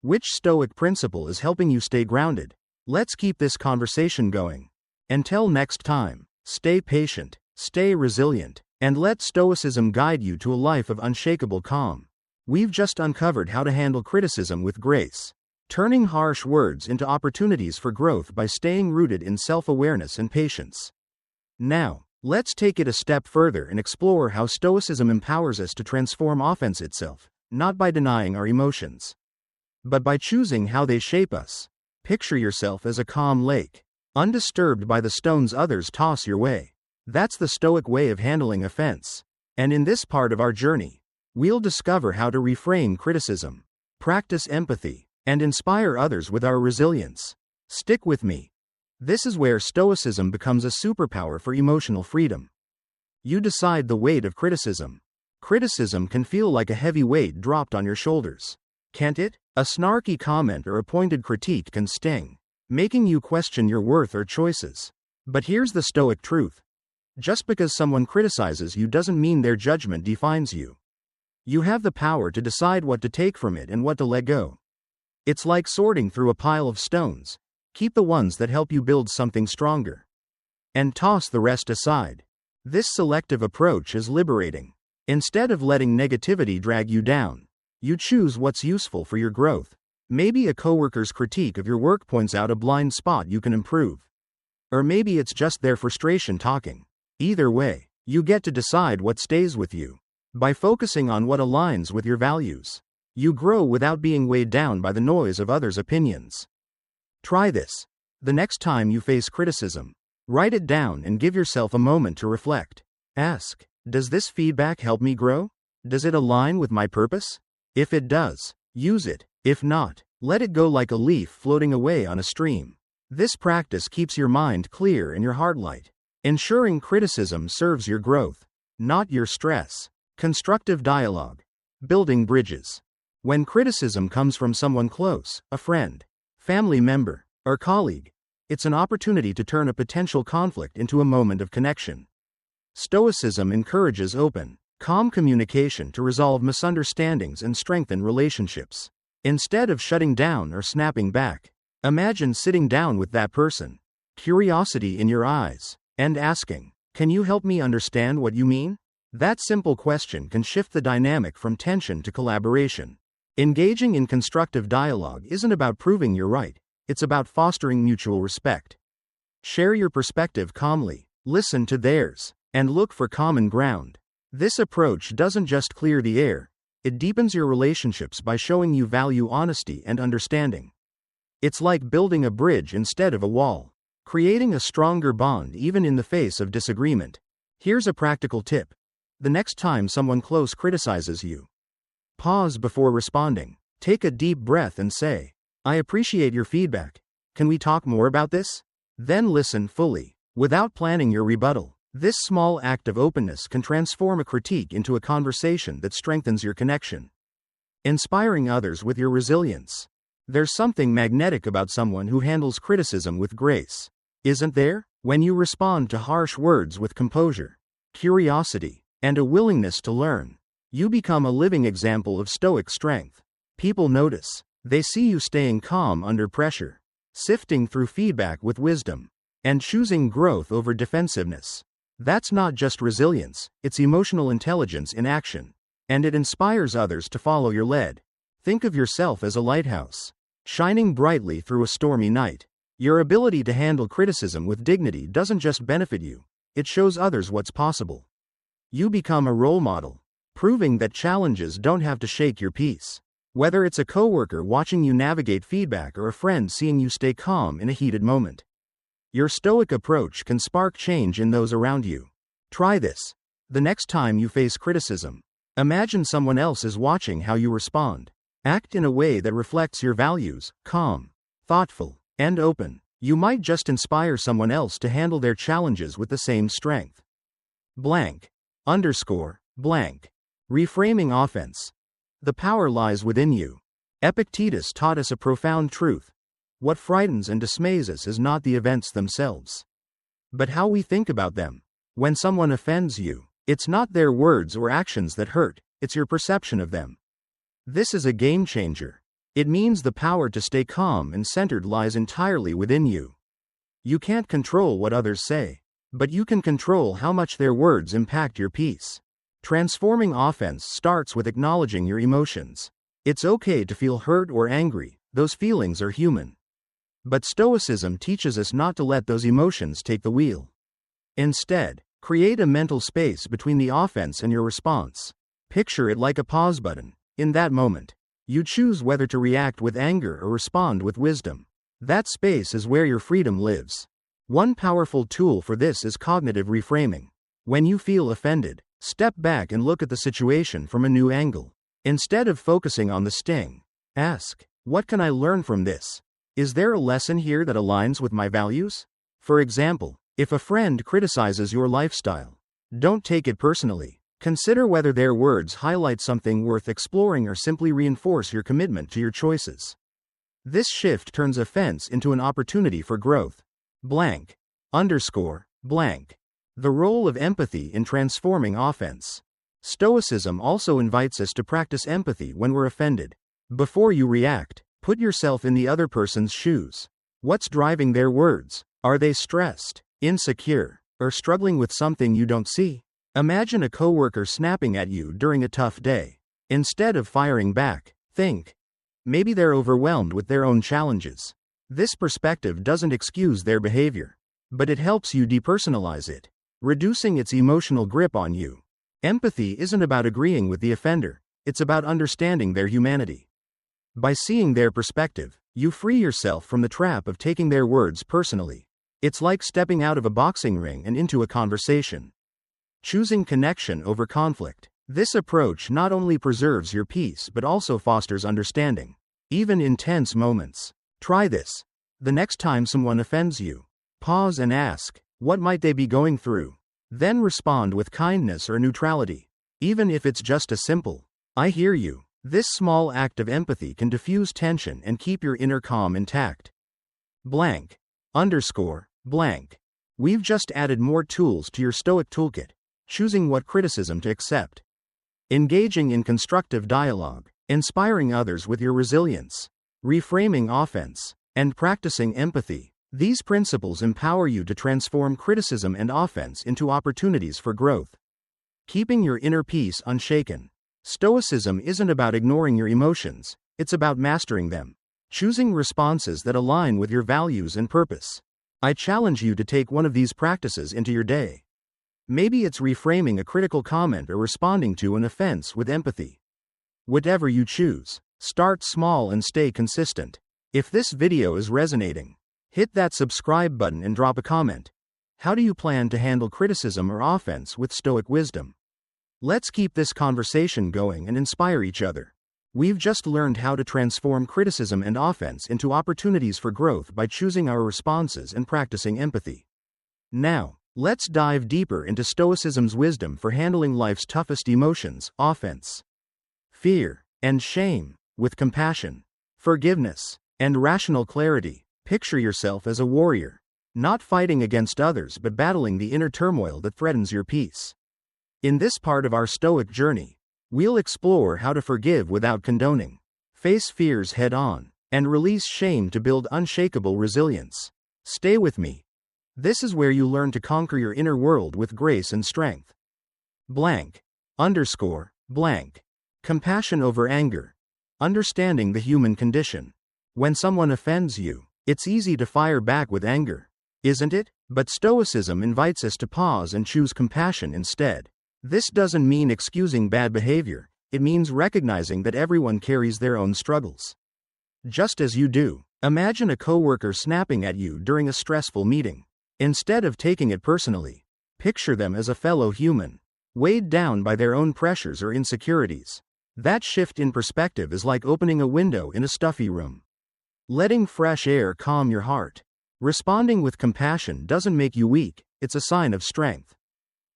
Which Stoic principle is helping you stay grounded? Let's keep this conversation going. Until next time, stay patient, stay resilient, and let Stoicism guide you to a life of unshakable calm. We've just uncovered how to handle criticism with grace, turning harsh words into opportunities for growth by staying rooted in self-awareness and patience. Now, let's take it a step further and explore how Stoicism empowers us to transform offense itself, not by denying our emotions, but by choosing how they shape us. Picture yourself as a calm lake, undisturbed by the stones others toss your way. That's the Stoic way of handling offense. And in this part of our journey, we'll discover how to reframe criticism, practice empathy, and inspire others with our resilience. Stick with me. This is where Stoicism becomes a superpower for emotional freedom. You decide the weight of criticism. Criticism can feel like a heavy weight dropped on your shoulders, can't it? A snarky comment or a pointed critique can sting, making you question your worth or choices. But here's the Stoic truth. Just because someone criticizes you doesn't mean their judgment defines you. You have the power to decide what to take from it and what to let go. It's like sorting through a pile of stones. Keep the ones that help you build something stronger, and toss the rest aside. This selective approach is liberating. Instead of letting negativity drag you down, you choose what's useful for your growth. Maybe a coworker's critique of your work points out a blind spot you can improve. Or maybe it's just their frustration talking. Either way, you get to decide what stays with you. By focusing on what aligns with your values, you grow without being weighed down by the noise of others' opinions. Try this. The next time you face criticism, write it down and give yourself a moment to reflect. Ask, does this feedback help me grow? Does it align with my purpose? If it does, use it. If not, let it go like a leaf floating away on a stream. This practice keeps your mind clear and your heart light, ensuring criticism serves your growth, not your stress. Constructive dialogue. Building bridges. When criticism comes from someone close, a friend, family member, or colleague, it's an opportunity to turn a potential conflict into a moment of connection. Stoicism encourages open, calm communication to resolve misunderstandings and strengthen relationships. Instead of shutting down or snapping back, imagine sitting down with that person, curiosity in your eyes, and asking, "Can you help me understand what you mean?" That simple question can shift the dynamic from tension to collaboration. Engaging in constructive dialogue isn't about proving you're right, it's about fostering mutual respect. Share your perspective calmly, listen to theirs, and look for common ground. This approach doesn't just clear the air, it deepens your relationships by showing you value honesty and understanding. It's like building a bridge instead of a wall, creating a stronger bond even in the face of disagreement. Here's a practical tip. The next time someone close criticizes you, pause before responding. Take a deep breath and say, "I appreciate your feedback. Can we talk more about this?" Then listen fully, without planning your rebuttal. This small act of openness can transform a critique into a conversation that strengthens your connection. Inspiring others with your resilience. There's something magnetic about someone who handles criticism with grace, isn't there? When you respond to harsh words with composure, curiosity, and a willingness to learn, you become a living example of Stoic strength. People notice. They see you staying calm under pressure, sifting through feedback with wisdom, and choosing growth over defensiveness. That's not just resilience, it's emotional intelligence in action. And it inspires others to follow your lead. Think of yourself as a lighthouse, shining brightly through a stormy night. Your ability to handle criticism with dignity doesn't just benefit you, it shows others what's possible. You become a role model, proving that challenges don't have to shake your peace. Whether it's a coworker watching you navigate feedback or a friend seeing you stay calm in a heated moment, your Stoic approach can spark change in those around you. Try this. The next time you face criticism, imagine someone else is watching how you respond. Act in a way that reflects your values, calm, thoughtful, and open. You might just inspire someone else to handle their challenges with the same strength. Blank. Blank. Reframing offense. The power lies within you. Epictetus taught us a profound truth. What frightens and dismays us is not the events themselves, but how we think about them. When someone offends you, it's not their words or actions that hurt, it's your perception of them. This is a game changer. It means the power to stay calm and centered lies entirely within you. You can't control what others say, but you can control how much their words impact your peace. Transforming offense starts with acknowledging your emotions. It's okay to feel hurt or angry, those feelings are human. But Stoicism teaches us not to let those emotions take the wheel. Instead, create a mental space between the offense and your response. Picture it like a pause button. In that moment, you choose whether to react with anger or respond with wisdom. That space is where your freedom lives. One powerful tool for this is cognitive reframing. When you feel offended, step back and look at the situation from a new angle. Instead of focusing on the sting, ask, "What can I learn from this? Is there a lesson here that aligns with my values?" For example, if a friend criticizes your lifestyle, don't take it personally. Consider whether their words highlight something worth exploring or simply reinforce your commitment to your choices. This shift turns offense into an opportunity for growth. Blank. The role of empathy in transforming offense. Stoicism also invites us to practice empathy when we're offended. Before you react, put yourself in the other person's shoes. What's driving their words? Are they stressed, insecure, or struggling with something you don't see? Imagine a coworker snapping at you during a tough day. Instead of firing back, think, maybe they're overwhelmed with their own challenges. This perspective doesn't excuse their behavior, but it helps you depersonalize it. reducing its emotional grip on you. Empathy isn't about agreeing with the offender, it's about understanding their humanity. By seeing their perspective, you free yourself from the trap of taking their words personally. It's like stepping out of a boxing ring and into a conversation. Choosing connection over conflict. This approach not only preserves your peace but also fosters understanding, even in tense moments. Try this. The next time someone offends you, pause and ask, what might they be going through? Then respond with kindness or neutrality. Even if it's just a simple, I hear you. This small act of empathy can diffuse tension and keep your inner calm intact. Blank. Underscore. Blank. We've just added more tools to your Stoic toolkit. Choosing what criticism to accept. Engaging in constructive dialogue. Inspiring others with your resilience. Reframing offense. And practicing empathy. These principles empower you to transform criticism and offense into opportunities for growth. Keeping your inner peace unshaken. Stoicism isn't about ignoring your emotions, it's about mastering them. Choosing responses that align with your values and purpose. I challenge you to take one of these practices into your day. Maybe it's reframing a critical comment or responding to an offense with empathy. Whatever you choose, start small and stay consistent. If this video is resonating, hit that subscribe button and drop a comment. How do you plan to handle criticism or offense with Stoic wisdom? Let's keep this conversation going and inspire each other. We've just learned how to transform criticism and offense into opportunities for growth by choosing our responses and practicing empathy. Now, let's dive deeper into Stoicism's wisdom for handling life's toughest emotions, offense, fear, and shame, with compassion, forgiveness, and rational clarity. Picture yourself as a warrior, not fighting against others but battling the inner turmoil that threatens your peace. In this part of our Stoic journey, we'll explore how to forgive without condoning, face fears head on, and release shame to build unshakable resilience. Stay with me. This is where you learn to conquer your inner world with grace and strength. Blank. Underscore. Blank. Compassion over anger. Understanding the human condition. When someone offends you, it's easy to fire back with anger, isn't it? But Stoicism invites us to pause and choose compassion instead. This doesn't mean excusing bad behavior, it means recognizing that everyone carries their own struggles. Just as you do, imagine a coworker snapping at you during a stressful meeting. Instead of taking it personally, picture them as a fellow human, weighed down by their own pressures or insecurities. That shift in perspective is like opening a window in a stuffy room. Letting fresh air calm your heart. Responding with compassion doesn't make you weak, it's a sign of strength.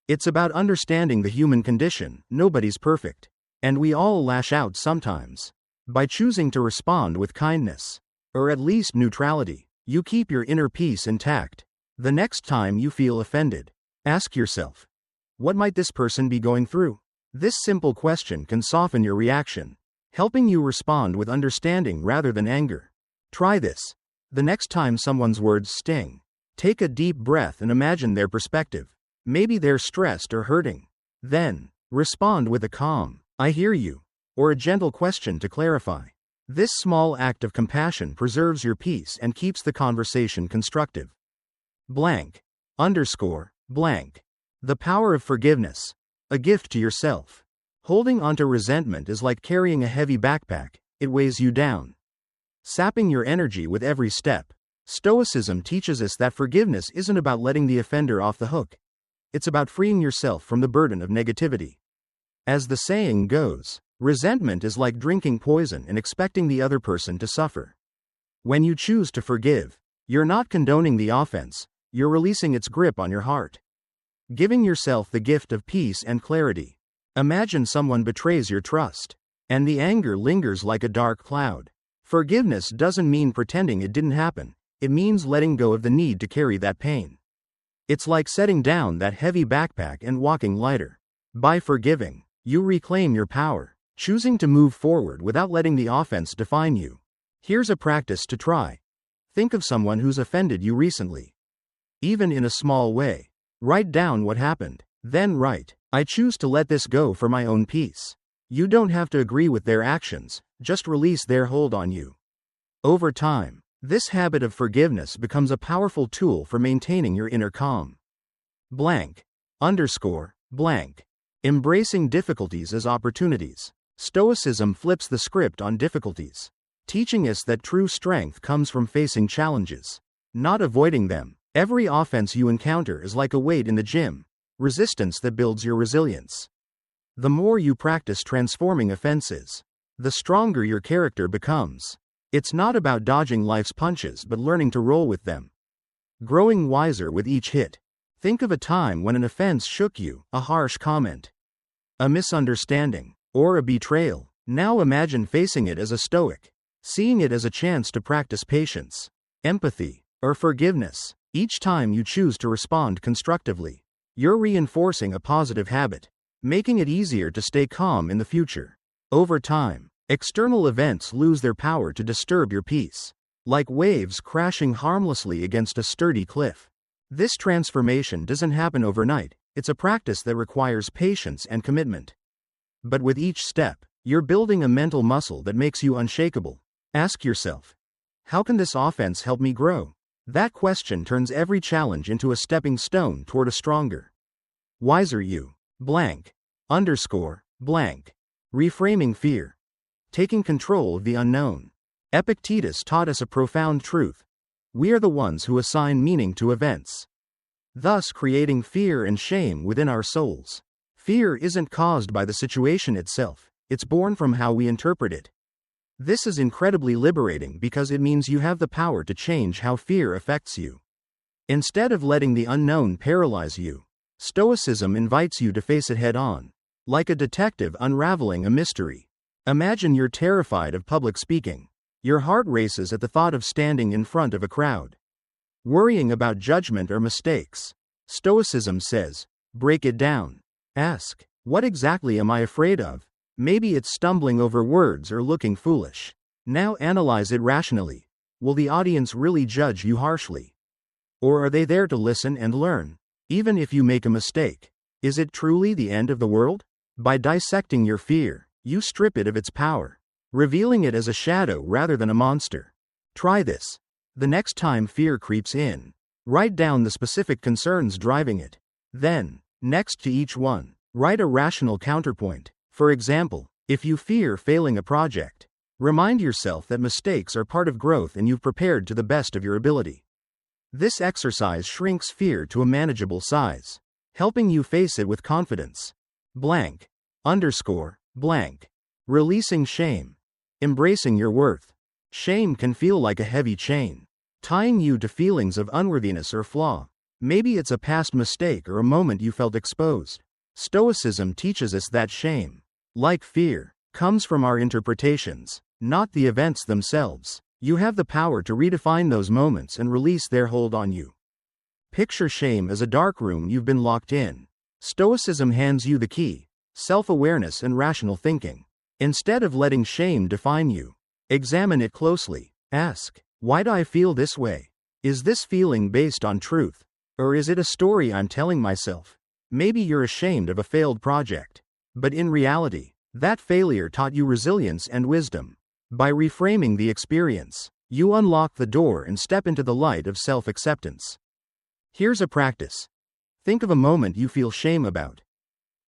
It's about understanding the human condition. Nobody's perfect, and we all lash out sometimes. By choosing to respond with kindness, or at least neutrality, you keep your inner peace intact. The next time you feel offended, ask yourself, what might this person be going through? This simple question can soften your reaction, helping you respond with understanding rather than anger. Try this. The next time someone's words sting, take a deep breath and imagine their perspective. Maybe they're stressed or hurting. Then, respond with a calm, I hear you, or a gentle question to clarify. This small act of compassion preserves your peace and keeps the conversation constructive. Blank. Underscore. Blank. The power of forgiveness. A gift to yourself. Holding onto resentment is like carrying a heavy backpack, it weighs you down, sapping your energy with every step. Stoicism teaches us that forgiveness isn't about letting the offender off the hook. It's about freeing yourself from the burden of negativity. As the saying goes, resentment is like drinking poison and expecting the other person to suffer. When you choose to forgive, you're not condoning the offense, you're releasing its grip on your heart. Giving yourself the gift of peace and clarity. Imagine someone betrays your trust, and the anger lingers like a dark cloud. Forgiveness doesn't mean pretending it didn't happen, it means letting go of the need to carry that pain. It's like setting down that heavy backpack and walking lighter. By forgiving, you reclaim your power, choosing to move forward without letting the offense define you. Here's a practice to try. Think of someone who's offended you recently. Even in a small way. Write down what happened. Then write, I choose to let this go for my own peace. You don't have to agree with their actions, just release their hold on you. Over time, this habit of forgiveness becomes a powerful tool for maintaining your inner calm. Blank. blank. Embracing difficulties as opportunities. Stoicism flips the script on difficulties, teaching us that true strength comes from facing challenges, not avoiding them. Every offense you encounter is like a weight in the gym, resistance that builds your resilience. The more you practice transforming offenses, the stronger your character becomes. It's not about dodging life's punches but learning to roll with them. Growing wiser with each hit. Think of a time when an offense shook you, a harsh comment, a misunderstanding, or a betrayal. Now imagine facing it as a Stoic, seeing it as a chance to practice patience, empathy, or forgiveness. Each time you choose to respond constructively, you're reinforcing a positive habit, making it easier to stay calm in the future. Over time, external events lose their power to disturb your peace, like waves crashing harmlessly against a sturdy cliff. This transformation doesn't happen overnight. It's a practice that requires patience and commitment. But with each step, you're building a mental muscle that makes you unshakable. Ask yourself, how can this offense help me grow? That question turns every challenge into a stepping stone toward a stronger, wiser you. Blank. Reframing fear. Taking control of the unknown. Epictetus taught us a profound truth. We are the ones who assign meaning to events, thus creating fear and shame within our souls. Fear isn't caused by the situation itself, it's born from how we interpret it. This is incredibly liberating because it means you have the power to change how fear affects you. Instead of letting the unknown paralyze you, Stoicism invites you to face it head on, like a detective unraveling a mystery. Imagine you're terrified of public speaking. Your heart races at the thought of standing in front of a crowd, worrying about judgment or mistakes. Stoicism says, break it down. Ask, what exactly am I afraid of? Maybe it's stumbling over words or looking foolish. Now analyze it rationally. Will the audience really judge you harshly? Or are they there to listen and learn? Even if you make a mistake, is it truly the end of the world? By dissecting your fear, you strip it of its power, revealing it as a shadow rather than a monster. Try this. The next time fear creeps in, write down the specific concerns driving it. Then, next to each one, write a rational counterpoint. For example, if you fear failing a project, remind yourself that mistakes are part of growth and you've prepared to the best of your ability. This exercise shrinks fear to a manageable size, helping you face it with confidence. Releasing shame. Embracing your worth. Shame can feel like a heavy chain, tying you to feelings of unworthiness or flaw. Maybe it's a past mistake or a moment you felt exposed. Stoicism teaches us that shame, like fear, comes from our interpretations, not the events themselves. You have the power to redefine those moments and release their hold on you. Picture shame as a dark room you've been locked in. Stoicism hands you the key, self-awareness and rational thinking. Instead of letting shame define you, examine it closely. Ask, why do I feel this way? Is this feeling based on truth? Or is it a story I'm telling myself? Maybe you're ashamed of a failed project, but in reality, that failure taught you resilience and wisdom. By reframing the experience, you unlock the door and step into the light of self-acceptance. Here's a practice. Think of a moment you feel shame about.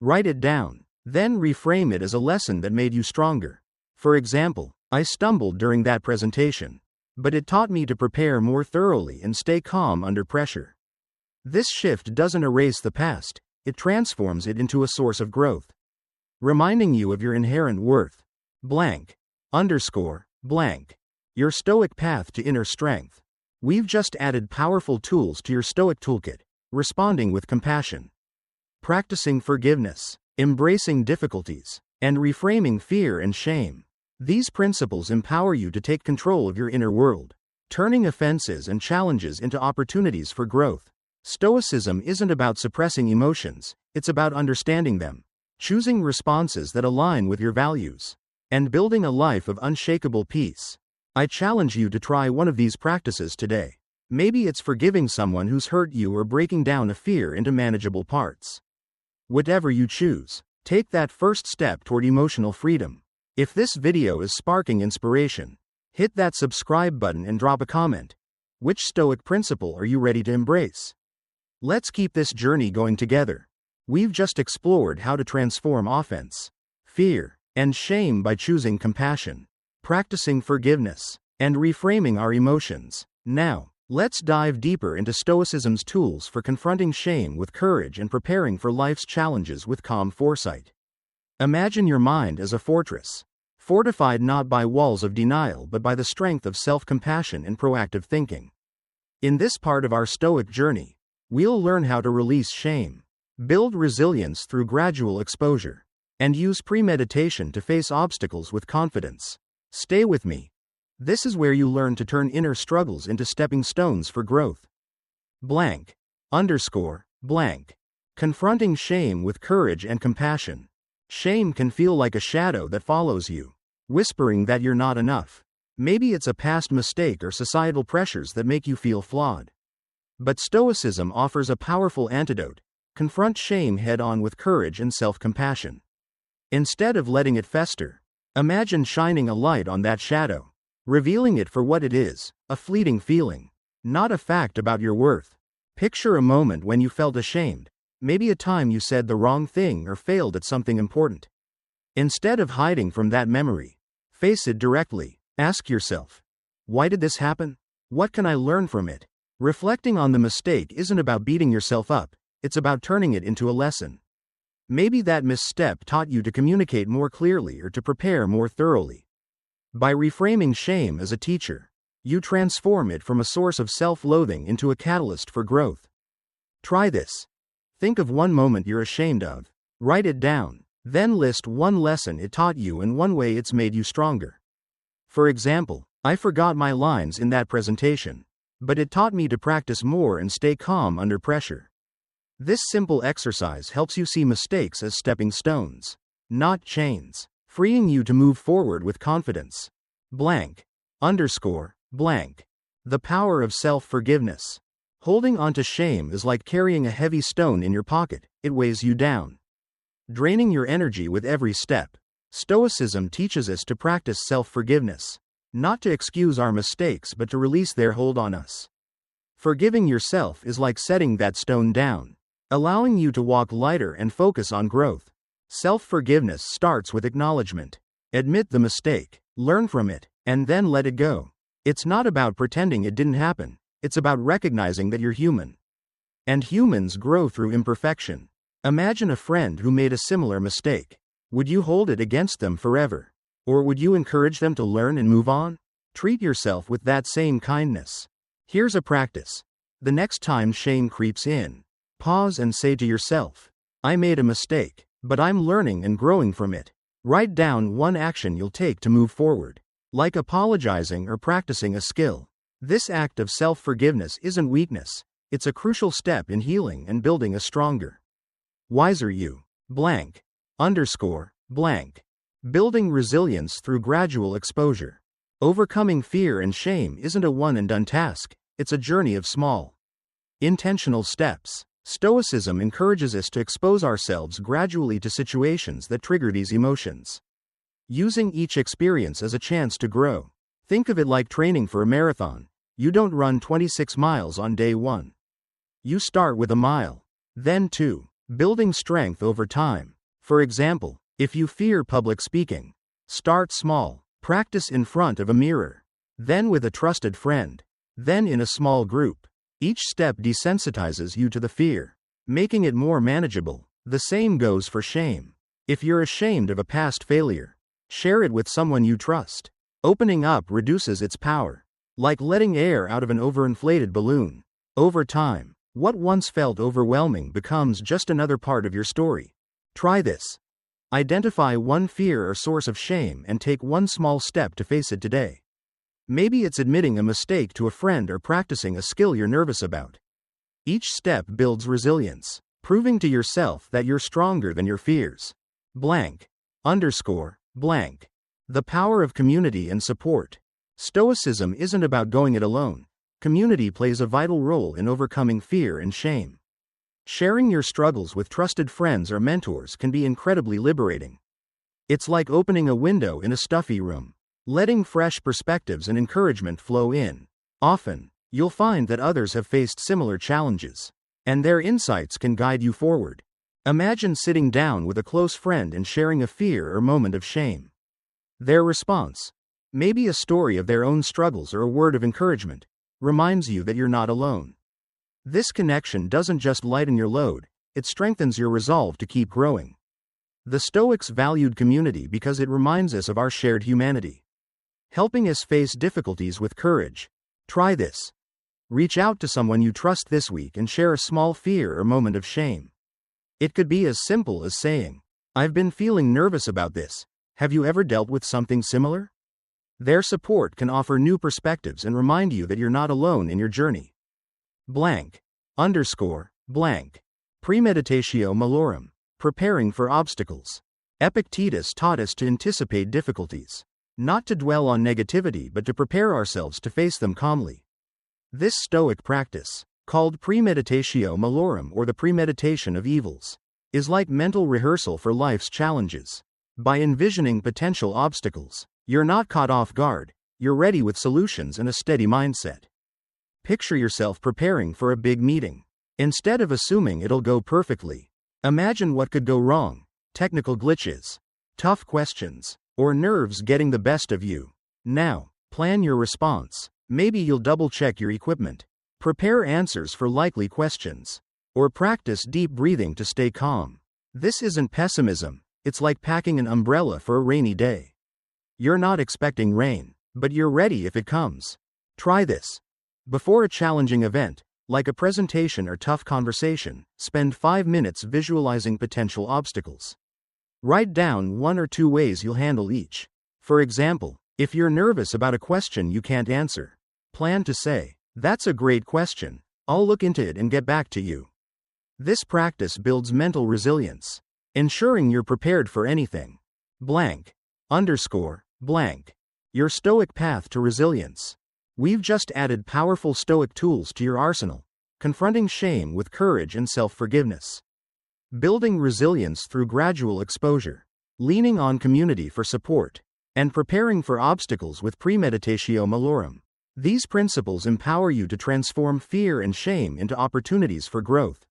Write it down, then reframe it as a lesson that made you stronger. For example, I stumbled during that presentation, but it taught me to prepare more thoroughly and stay calm under pressure. This shift doesn't erase the past, it transforms it into a source of growth, reminding you of your inherent worth. Your Stoic path to inner strength. We've just added powerful tools to your Stoic toolkit: responding with compassion, practicing forgiveness, embracing difficulties, and reframing fear and shame. These principles empower you to take control of your inner world, turning offenses and challenges into opportunities for growth. Stoicism isn't about suppressing emotions, it's about understanding them, choosing responses that align with your values, and building a life of unshakable peace. I challenge you to try one of these practices today. Maybe it's forgiving someone who's hurt you or breaking down a fear into manageable parts. Whatever you choose, take that first step toward emotional freedom. If this video is sparking inspiration, hit that subscribe button and drop a comment. Which Stoic principle are you ready to embrace? Let's keep this journey going together. We've just explored how to transform offense, fear, and shame by choosing compassion, practicing forgiveness, and reframing our emotions. Now, let's dive deeper into Stoicism's tools for confronting shame with courage and preparing for life's challenges with calm foresight. Imagine your mind as a fortress, fortified not by walls of denial but by the strength of self-compassion and proactive thinking. In this part of our Stoic journey, we'll learn how to release shame, build resilience through gradual exposure, and use premeditation to face obstacles with confidence. Stay with me. This is where you learn to turn inner struggles into stepping stones for growth. Blank. Underscore. Blank. Confronting shame with courage and compassion. Shame can feel like a shadow that follows you, whispering that you're not enough. Maybe it's a past mistake or societal pressures that make you feel flawed. But Stoicism offers a powerful antidote. Confront shame head-on with courage and self-compassion. Instead of letting it fester, imagine shining a light on that shadow, revealing it for what it is, a fleeting feeling, not a fact about your worth. Picture a moment when you felt ashamed, maybe a time you said the wrong thing or failed at something important. Instead of hiding from that memory, face it directly. Ask yourself, why did this happen? What can I learn from it? Reflecting on the mistake isn't about beating yourself up, it's about turning it into a lesson. Maybe that misstep taught you to communicate more clearly or to prepare more thoroughly. By reframing shame as a teacher, you transform it from a source of self-loathing into a catalyst for growth. Try this. Think of one moment you're ashamed of. Write it down. Then list one lesson it taught you and one way it's made you stronger. For example, I forgot my lines in that presentation, but it taught me to practice more and stay calm under pressure. This simple exercise helps you see mistakes as stepping stones, not chains, freeing you to move forward with confidence. Blank. Underscore. Blank. The power of self-forgiveness. Holding on to shame is like carrying a heavy stone in your pocket, it weighs you down, draining your energy with every step. Stoicism teaches us to practice self-forgiveness, not to excuse our mistakes but to release their hold on us. Forgiving yourself is like setting that stone down, allowing you to walk lighter and focus on growth. Self-forgiveness starts with acknowledgement. Admit the mistake, learn from it, and then let it go. It's not about pretending it didn't happen, it's about recognizing that you're human. And humans grow through imperfection. Imagine a friend who made a similar mistake. Would you hold it against them forever? Or would you encourage them to learn and move on? Treat yourself with that same kindness. Here's a practice. The next time shame creeps in, pause and say to yourself, I made a mistake, but I'm learning and growing from it. Write down one action you'll take to move forward, like apologizing or practicing a skill. This act of self-forgiveness isn't weakness, it's a crucial step in healing and building a stronger, wiser you. Blank. Underscore. Blank. Building resilience through gradual exposure. Overcoming fear and shame isn't a one-and-done task, it's a journey of small, intentional steps. Stoicism encourages us to expose ourselves gradually to situations that trigger these emotions, using each experience as a chance to grow. Think of it like training for a marathon. You don't run 26 miles on day 1. You start with a mile, then 2, building strength over time. For example, if you fear public speaking, start small, practice in front of a mirror, then with a trusted friend, then in a small group. Each step desensitizes you to the fear, making it more manageable. The same goes for shame. If you're ashamed of a past failure, share it with someone you trust. Opening up reduces its power, like letting air out of an overinflated balloon. Over time, what once felt overwhelming becomes just another part of your story. Try this. Identify one fear or source of shame and take one small step to face it today. Maybe it's admitting a mistake to a friend or practicing a skill you're nervous about. Each step builds resilience, proving to yourself that you're stronger than your fears. Blank. Underscore. Blank. The power of community and support. Stoicism isn't about going it alone. Community plays a vital role in overcoming fear and shame. Sharing your struggles with trusted friends or mentors can be incredibly liberating. It's like opening a window in a stuffy room, letting fresh perspectives and encouragement flow in. Often, you'll find that others have faced similar challenges, and their insights can guide you forward. Imagine sitting down with a close friend and sharing a fear or moment of shame. Their response, maybe a story of their own struggles or a word of encouragement, reminds you that you're not alone. This connection doesn't just lighten your load, it strengthens your resolve to keep growing. The Stoics valued community because it reminds us of our shared humanity, helping us face difficulties with courage. Try this. Reach out to someone you trust this week and share a small fear or moment of shame. It could be as simple as saying, "I've been feeling nervous about this. Have you ever dealt with something similar?" Their support can offer new perspectives and remind you that you're not alone in your journey. Blank. Underscore. Blank. Premeditatio malorum. Preparing for obstacles. Epictetus taught us to anticipate difficulties, not to dwell on negativity but to prepare ourselves to face them calmly. This Stoic practice, called premeditatio malorum or the premeditation of evils, is like mental rehearsal for life's challenges. By envisioning potential obstacles, you're not caught off guard, you're ready with solutions and a steady mindset. Picture yourself preparing for a big meeting. Instead of assuming it'll go perfectly, imagine what could go wrong: technical glitches, tough questions, or nerves getting the best of you. Now, plan your response. Maybe you'll double-check your equipment, prepare answers for likely questions, or practice deep breathing to stay calm. This isn't pessimism, it's like packing an umbrella for a rainy day. You're not expecting rain, but you're ready if it comes. Try this. Before a challenging event, like a presentation or tough conversation, spend 5 minutes visualizing potential obstacles. Write down 1 or 2 ways you'll handle each. For example, if you're nervous about a question you can't answer, plan to say, "That's a great question. I'll look into it and get back to you." This practice builds mental resilience, ensuring you're prepared for anything. Blank. Underscore. Blank. Your Stoic path to resilience. We've just added powerful Stoic tools to your arsenal, confronting shame with courage and self-forgiveness, building resilience through gradual exposure, leaning on community for support, and preparing for obstacles with premeditatio malorum. These principles empower you to transform fear and shame into opportunities for growth,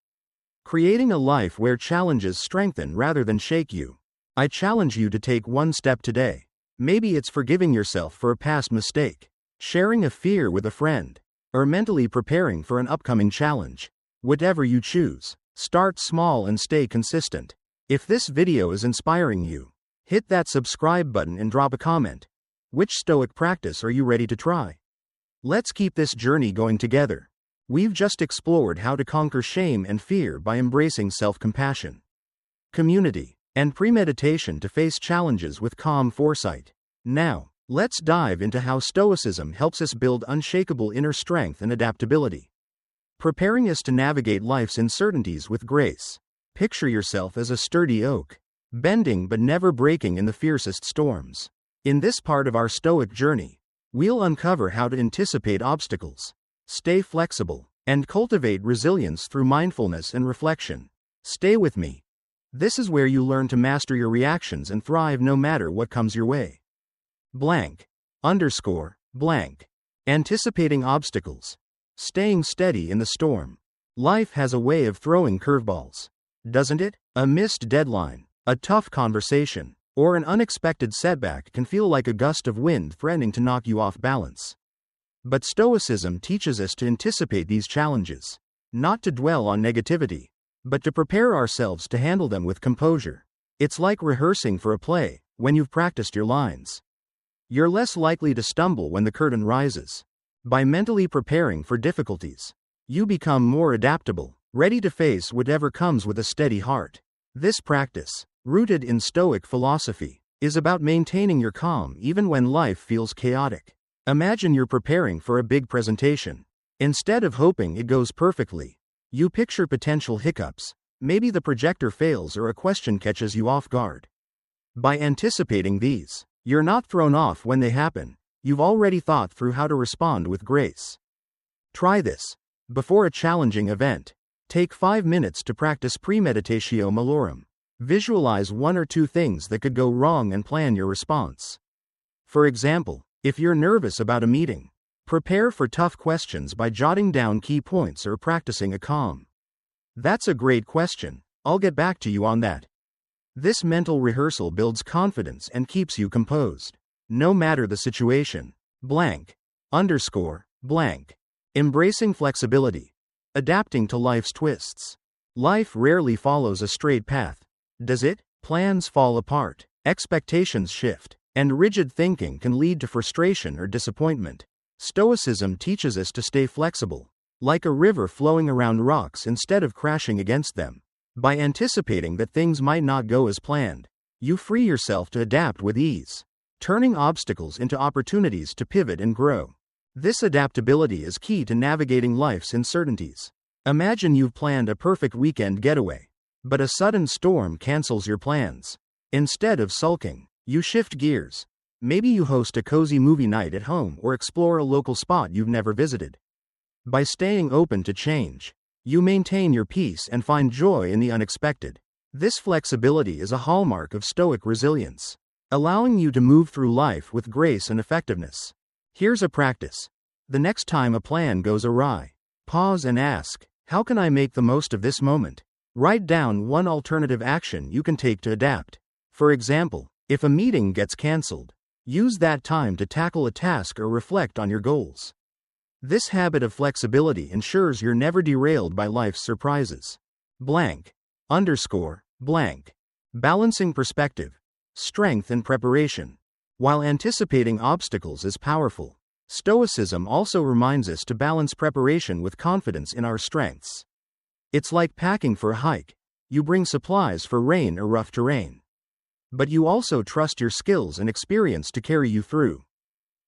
creating a life where challenges strengthen rather than shake you. I challenge you to take one step today. Maybe it's forgiving yourself for a past mistake, sharing a fear with a friend, or mentally preparing for an upcoming challenge. Whatever you choose, start small and stay consistent. If this video is inspiring you, hit that subscribe button and drop a comment. Which Stoic practice are you ready to try? Let's keep this journey going together. We've just explored how to conquer shame and fear by embracing self-compassion, community, and premeditation to face challenges with calm foresight. Now, let's dive into how Stoicism helps us build unshakable inner strength and adaptability, preparing us to navigate life's uncertainties with grace. Picture yourself as a sturdy oak, bending but never breaking in the fiercest storms. In this part of our Stoic journey, we'll uncover how to anticipate obstacles, stay flexible, and cultivate resilience through mindfulness and reflection. Stay with me. This is where you learn to master your reactions and thrive no matter what comes your way. Blank. Underscore. Blank. Anticipating obstacles. Staying steady in the storm. Life has a way of throwing curveballs, doesn't it? A missed deadline, a tough conversation, or an unexpected setback can feel like a gust of wind threatening to knock you off balance. But Stoicism teaches us to anticipate these challenges, not to dwell on negativity, but to prepare ourselves to handle them with composure. It's like rehearsing for a play. When you've practiced your lines, you're less likely to stumble when the curtain rises. By mentally preparing for difficulties, you become more adaptable, ready to face whatever comes with a steady heart. This practice, rooted in Stoic philosophy, is about maintaining your calm even when life feels chaotic. Imagine you're preparing for a big presentation. Instead of hoping it goes perfectly, you picture potential hiccups. Maybe the projector fails or a question catches you off guard. By anticipating these, you're not thrown off when they happen. You've already thought through how to respond with grace. Try this. Before a challenging event, take 5 minutes to practice premeditatio malorum. Visualize 1 or 2 things that could go wrong and plan your response. For example, if you're nervous about a meeting, prepare for tough questions by jotting down key points or practicing a calm "That's a great question. I'll get back to you on that. This mental rehearsal builds confidence and keeps you composed. No matter the situation. Blank. Underscore. Blank. Embracing flexibility. Adapting to life's twists. Life rarely follows a straight path. Does it? Plans fall apart. Expectations shift. And rigid thinking can lead to frustration or disappointment. Stoicism teaches us to stay flexible, like a river flowing around rocks instead of crashing against them. By anticipating that things might not go as planned, you free yourself to adapt with ease, turning obstacles into opportunities to pivot and grow. This adaptability is key to navigating life's uncertainties. Imagine you've planned a perfect weekend getaway, but a sudden storm cancels your plans. Instead of sulking, you shift gears. Maybe you host a cozy movie night at home or explore a local spot you've never visited. By staying open to change, you maintain your peace and find joy in the unexpected. This flexibility is a hallmark of Stoic resilience, allowing you to move through life with grace and effectiveness. Here's a practice. The next time a plan goes awry, pause and ask, how can I make the most of this moment? Write down one alternative action you can take to adapt. For example, if a meeting gets canceled, use that time to tackle a task or reflect on your goals. This habit of flexibility ensures you're never derailed by life's surprises. Blank. Underscore. Blank. Balancing perspective. Strength and preparation. While anticipating obstacles is powerful, Stoicism also reminds us to balance preparation with confidence in our strengths. It's like packing for a hike. You bring supplies for rain or rough terrain, but you also trust your skills and experience to carry you through.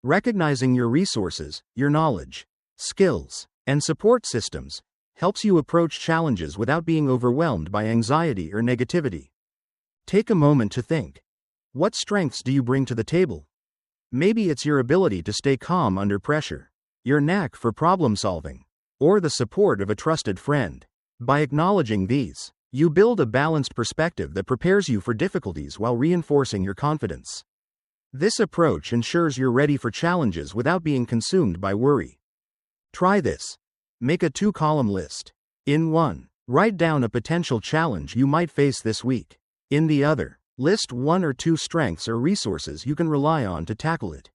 Recognizing your resources, your knowledge, skills, and support systems helps you approach challenges without being overwhelmed by anxiety or negativity. Take a moment to think. What strengths do you bring to the table? Maybe it's your ability to stay calm under pressure, your knack for problem solving, or the support of a trusted friend. By acknowledging these, you build a balanced perspective that prepares you for difficulties while reinforcing your confidence. This approach ensures you're ready for challenges without being consumed by worry. Try this. Make a 2-column list. In one, write down a potential challenge you might face this week. In the other, list 1 or 2 strengths or resources you can rely on to tackle it.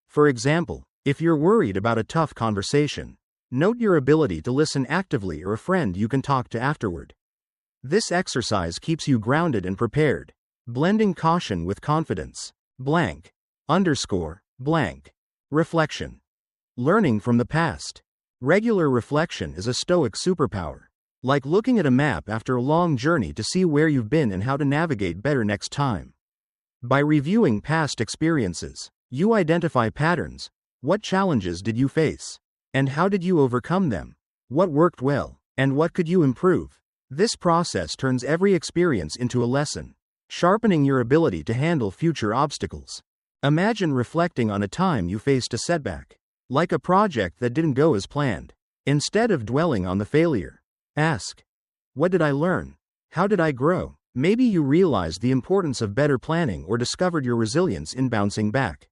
For example, if you're worried about a tough conversation, note your ability to listen actively or a friend you can talk to afterward. This exercise keeps you grounded and prepared, blending caution with confidence. Blank. Underscore. Blank. Reflection. Learning from the past. Regular reflection is a Stoic superpower, like looking at a map after a long journey to see where you've been and how to navigate better next time. By reviewing past experiences, you identify patterns. What challenges did you face? And how did you overcome them? What worked well? And what could you improve? This process turns every experience into a lesson, sharpening your ability to handle future obstacles. Imagine reflecting on a time you faced a setback, like a project that didn't go as planned. Instead of dwelling on the failure, ask, what did I learn? How did I grow? Maybe you realized the importance of better planning or discovered your resilience in bouncing back.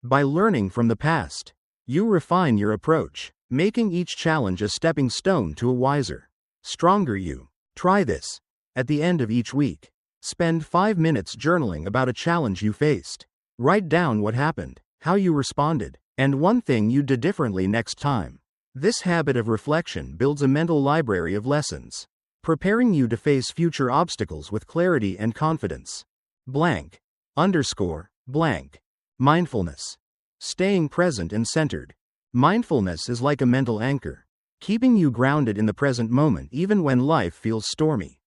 By learning from the past, you refine your approach, making each challenge a stepping stone to a wiser, stronger you. Try this. At the end of each week, spend 5 minutes journaling about a challenge you faced. Write down what happened, how you responded, and one thing you did differently next time. This habit of reflection builds a mental library of lessons, preparing you to face future obstacles with clarity and confidence. Blank. Underscore. Blank. Mindfulness. Staying present and centered. Mindfulness is like a mental anchor, keeping you grounded in the present moment even when life feels stormy.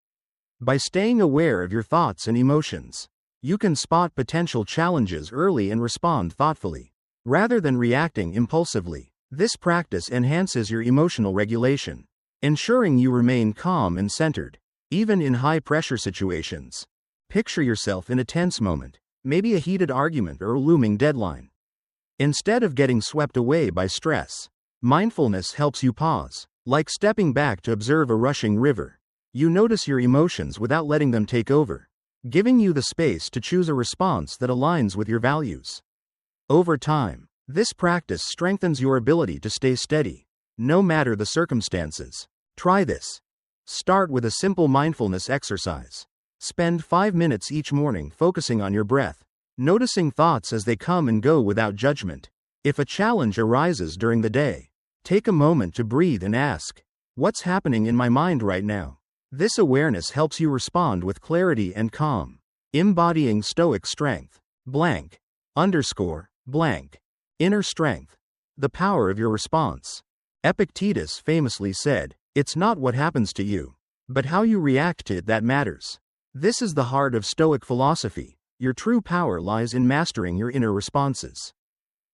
By staying aware of your thoughts and emotions, you can spot potential challenges early and respond thoughtfully, rather than reacting impulsively. This practice enhances your emotional regulation, ensuring you remain calm and centered, even in high-pressure situations. Picture yourself in a tense moment, maybe a heated argument or a looming deadline. Instead of getting swept away by stress, mindfulness helps you pause, like stepping back to observe a rushing river. You notice your emotions without letting them take over, giving you the space to choose a response that aligns with your values. Over time, this practice strengthens your ability to stay steady, no matter the circumstances. Try this. Start with a simple mindfulness exercise. Spend 5 minutes each morning focusing on your breath, noticing thoughts as they come and go without judgment. If a challenge arises during the day, take a moment to breathe and ask, what's happening in my mind right now? This awareness helps you respond with clarity and calm. Embodying Stoic strength. Blank. Underscore. Blank. Inner strength. The power of your response. Epictetus famously said, "It's not what happens to you, but how you react to it that matters." This is the heart of Stoic philosophy. Your true power lies in mastering your inner responses,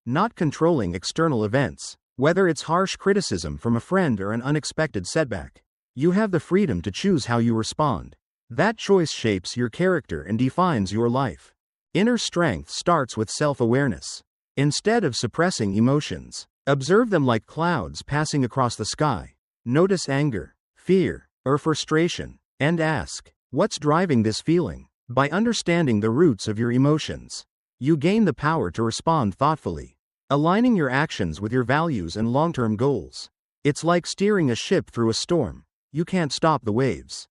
not controlling external events, whether it's harsh criticism from a friend or an unexpected setback. You have the freedom to choose how you respond. That choice shapes your character and defines your life. Inner strength starts with self-awareness. Instead of suppressing emotions, observe them like clouds passing across the sky. Notice anger, fear, or frustration, and ask, what's driving this feeling? By understanding the roots of your emotions, you gain the power to respond thoughtfully, aligning your actions with your values and long-term goals. It's like steering a ship through a storm. You can't stop the waves,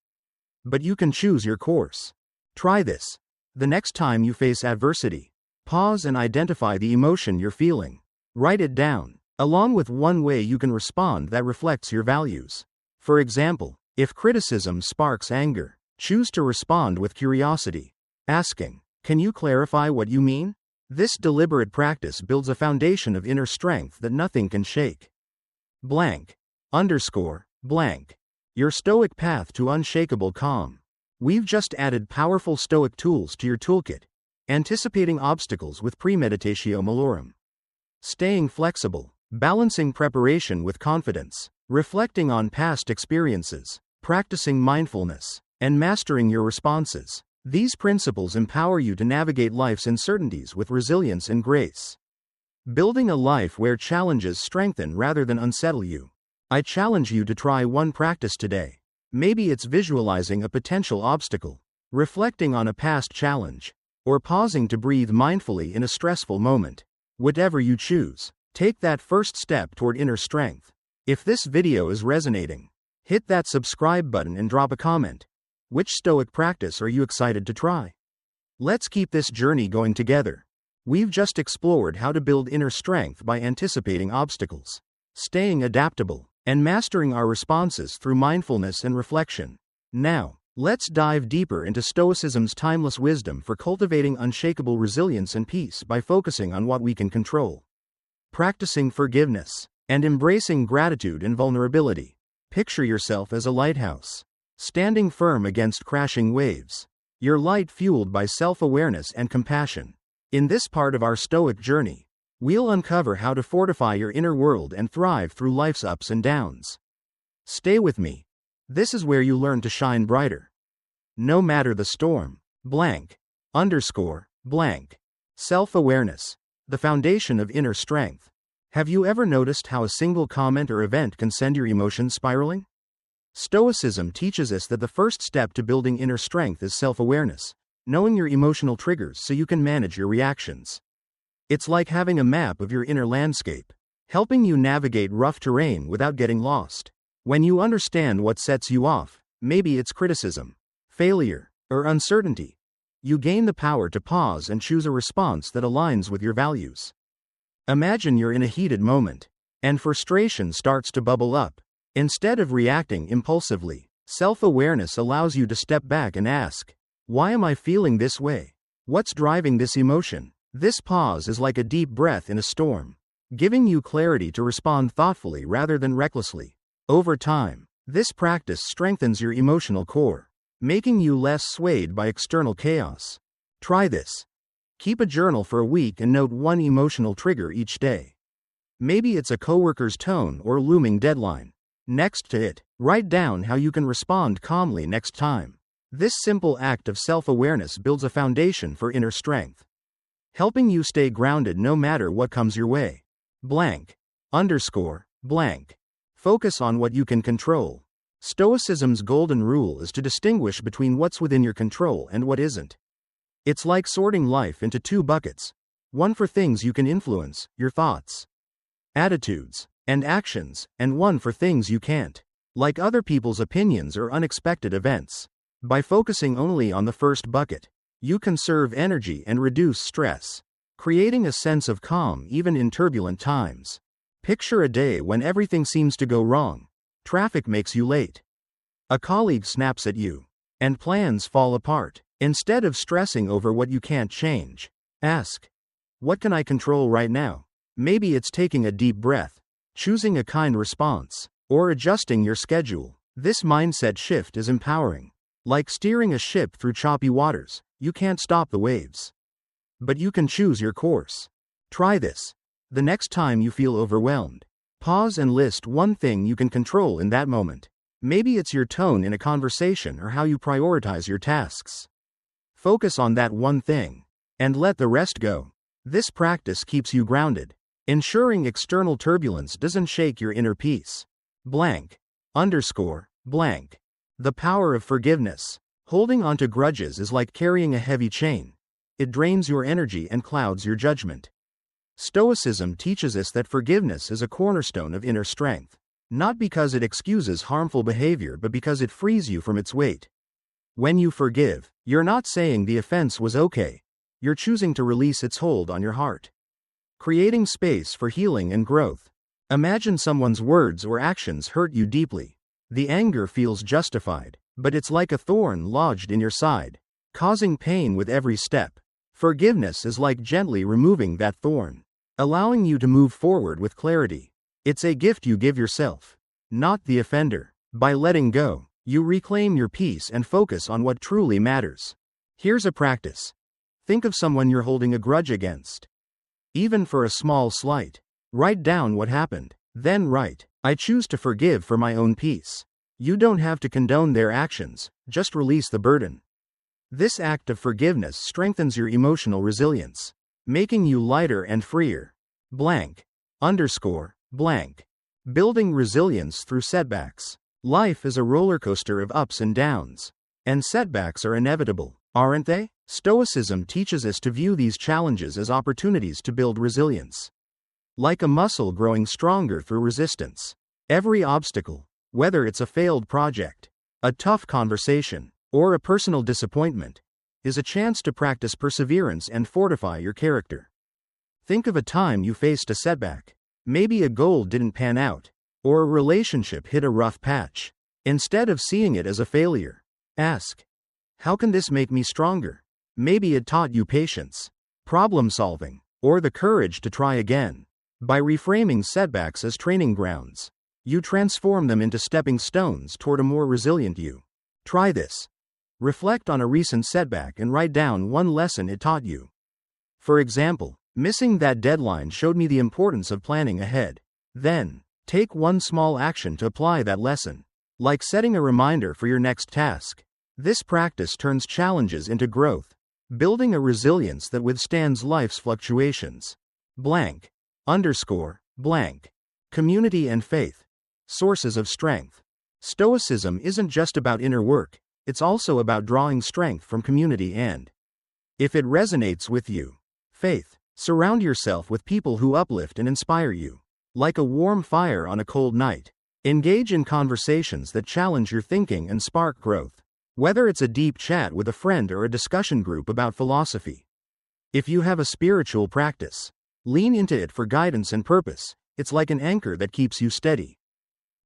but you can choose your course. Try this. The next time you face adversity, pause and identify the emotion you're feeling. Write it down, along with one way you can respond that reflects your values. For example, if criticism sparks anger, choose to respond with curiosity, asking, "Can you clarify what you mean?" This deliberate practice builds a foundation of inner strength that nothing can shake. Blank. Underscore. Blank. Your Stoic path to unshakable calm. We've just added powerful Stoic tools to your toolkit, anticipating obstacles with premeditatio malorum, staying flexible, balancing preparation with confidence, reflecting on past experiences, practicing mindfulness, and mastering your responses. These principles empower you to navigate life's uncertainties with resilience and grace, building a life where challenges strengthen rather than unsettle you. I challenge you to try one practice today. Maybe it's visualizing a potential obstacle, reflecting on a past challenge, or pausing to breathe mindfully in a stressful moment. Whatever you choose, take that first step toward inner strength. If this video is resonating, hit that subscribe button and drop a comment. Which Stoic practice are you excited to try? Let's keep this journey going together. We've just explored how to build inner strength by anticipating obstacles, staying adaptable, and mastering our responses through mindfulness and reflection. Now, let's dive deeper into Stoicism's timeless wisdom for cultivating unshakable resilience and peace by focusing on what we can control. Practicing forgiveness and embracing gratitude and vulnerability. Picture yourself as a lighthouse, standing firm against crashing waves, your light fueled by self-awareness and compassion. In this part of our Stoic journey, we'll uncover how to fortify your inner world and thrive through life's ups and downs. Stay with me. This is where you learn to shine brighter, no matter the storm. Blank. Underscore. Blank. Self-awareness, the foundation of inner strength. Have you ever noticed how a single comment or event can send your emotions spiraling? Stoicism teaches us that the first step to building inner strength is self-awareness, knowing your emotional triggers so you can manage your reactions. It's like having a map of your inner landscape, helping you navigate rough terrain without getting lost. When you understand what sets you off, maybe it's criticism, failure, or uncertainty, you gain the power to pause and choose a response that aligns with your values. Imagine you're in a heated moment, and frustration starts to bubble up. Instead of reacting impulsively, self-awareness allows you to step back and ask, why am I feeling this way? What's driving this emotion? This pause is like a deep breath in a storm, giving you clarity to respond thoughtfully rather than recklessly. Over time, this practice strengthens your emotional core, making you less swayed by external chaos. Try this. Keep a journal for a week and note one emotional trigger each day. Maybe it's a coworker's tone or looming deadline. Next to it, write down how you can respond calmly next time. This simple act of self-awareness builds a foundation for inner strength, helping you stay grounded no matter what comes your way. Blank. Underscore. Blank. Focus on what you can control. Stoicism's golden rule is to distinguish between what's within your control and what isn't. It's like sorting life into two buckets. One for things you can influence, your thoughts, attitudes, and actions, and one for things you can't. like other people's opinions or unexpected events. By focusing only on the first bucket, you conserve energy and reduce stress, creating a sense of calm even in turbulent times. Picture a day when everything seems to go wrong. Traffic makes you late. A colleague snaps at you, and plans fall apart. Instead of stressing over what you can't change, ask, what can I control right now? Maybe it's taking a deep breath, choosing a kind response, or adjusting your schedule. This mindset shift is empowering. Like steering a ship through choppy waters, you can't stop the waves, but you can choose your course. Try this. The next time you feel overwhelmed, pause and list one thing you can control in that moment. Maybe it's your tone in a conversation or how you prioritize your tasks. Focus on that one thing, and let the rest go. This practice keeps you grounded, ensuring external turbulence doesn't shake your inner peace. Blank. Underscore. Blank. The power of forgiveness. Holding onto grudges is like carrying a heavy chain. It drains your energy and clouds your judgment. Stoicism teaches us that forgiveness is a cornerstone of inner strength, not because it excuses harmful behavior but because it frees you from its weight. When you forgive, you're not saying the offense was okay. You're choosing to release its hold on your heart, creating space for healing and growth. Imagine someone's words or actions hurt you deeply. The anger feels justified, but it's like a thorn lodged in your side, causing pain with every step. Forgiveness is like gently removing that thorn, allowing you to move forward with clarity. It's a gift you give yourself, not the offender. By letting go, you reclaim your peace and focus on what truly matters. Here's a practice. Think of someone you're holding a grudge against. Even for a small slight, write down what happened. Then write, I choose to forgive for my own peace. You don't have to condone their actions, just release the burden. This act of forgiveness strengthens your emotional resilience, making you lighter and freer. Blank. Underscore. Blank. Building resilience through setbacks. Life is a roller coaster of ups and downs, and setbacks are inevitable, aren't they? Stoicism teaches us to view these challenges as opportunities to build resilience. Like a muscle growing stronger through resistance. Every obstacle, whether it's a failed project, a tough conversation, or a personal disappointment, is a chance to practice perseverance and fortify your character. Think of a time you faced a setback. Maybe a goal didn't pan out, or a relationship hit a rough patch. Instead of seeing it as a failure, ask, how can this make me stronger? Maybe it taught you patience, problem solving, or the courage to try again. By reframing setbacks as training grounds, you transform them into stepping stones toward a more resilient you. Try this. Reflect on a recent setback and write down one lesson it taught you. For example, missing that deadline showed me the importance of planning ahead. Then, take one small action to apply that lesson, like setting a reminder for your next task. This practice turns challenges into growth, building a resilience that withstands life's fluctuations. Blank. Underscore. Blank. Community and faith. Sources of strength. Stoicism isn't just about inner work, it's also about drawing strength from community and, if it resonates with you, faith. Surround yourself with people who uplift and inspire you. Like a warm fire on a cold night. Engage in conversations that challenge your thinking and spark growth. Whether it's a deep chat with a friend or a discussion group about philosophy. If you have a spiritual practice, lean into it for guidance and purpose. It's like an anchor that keeps you steady.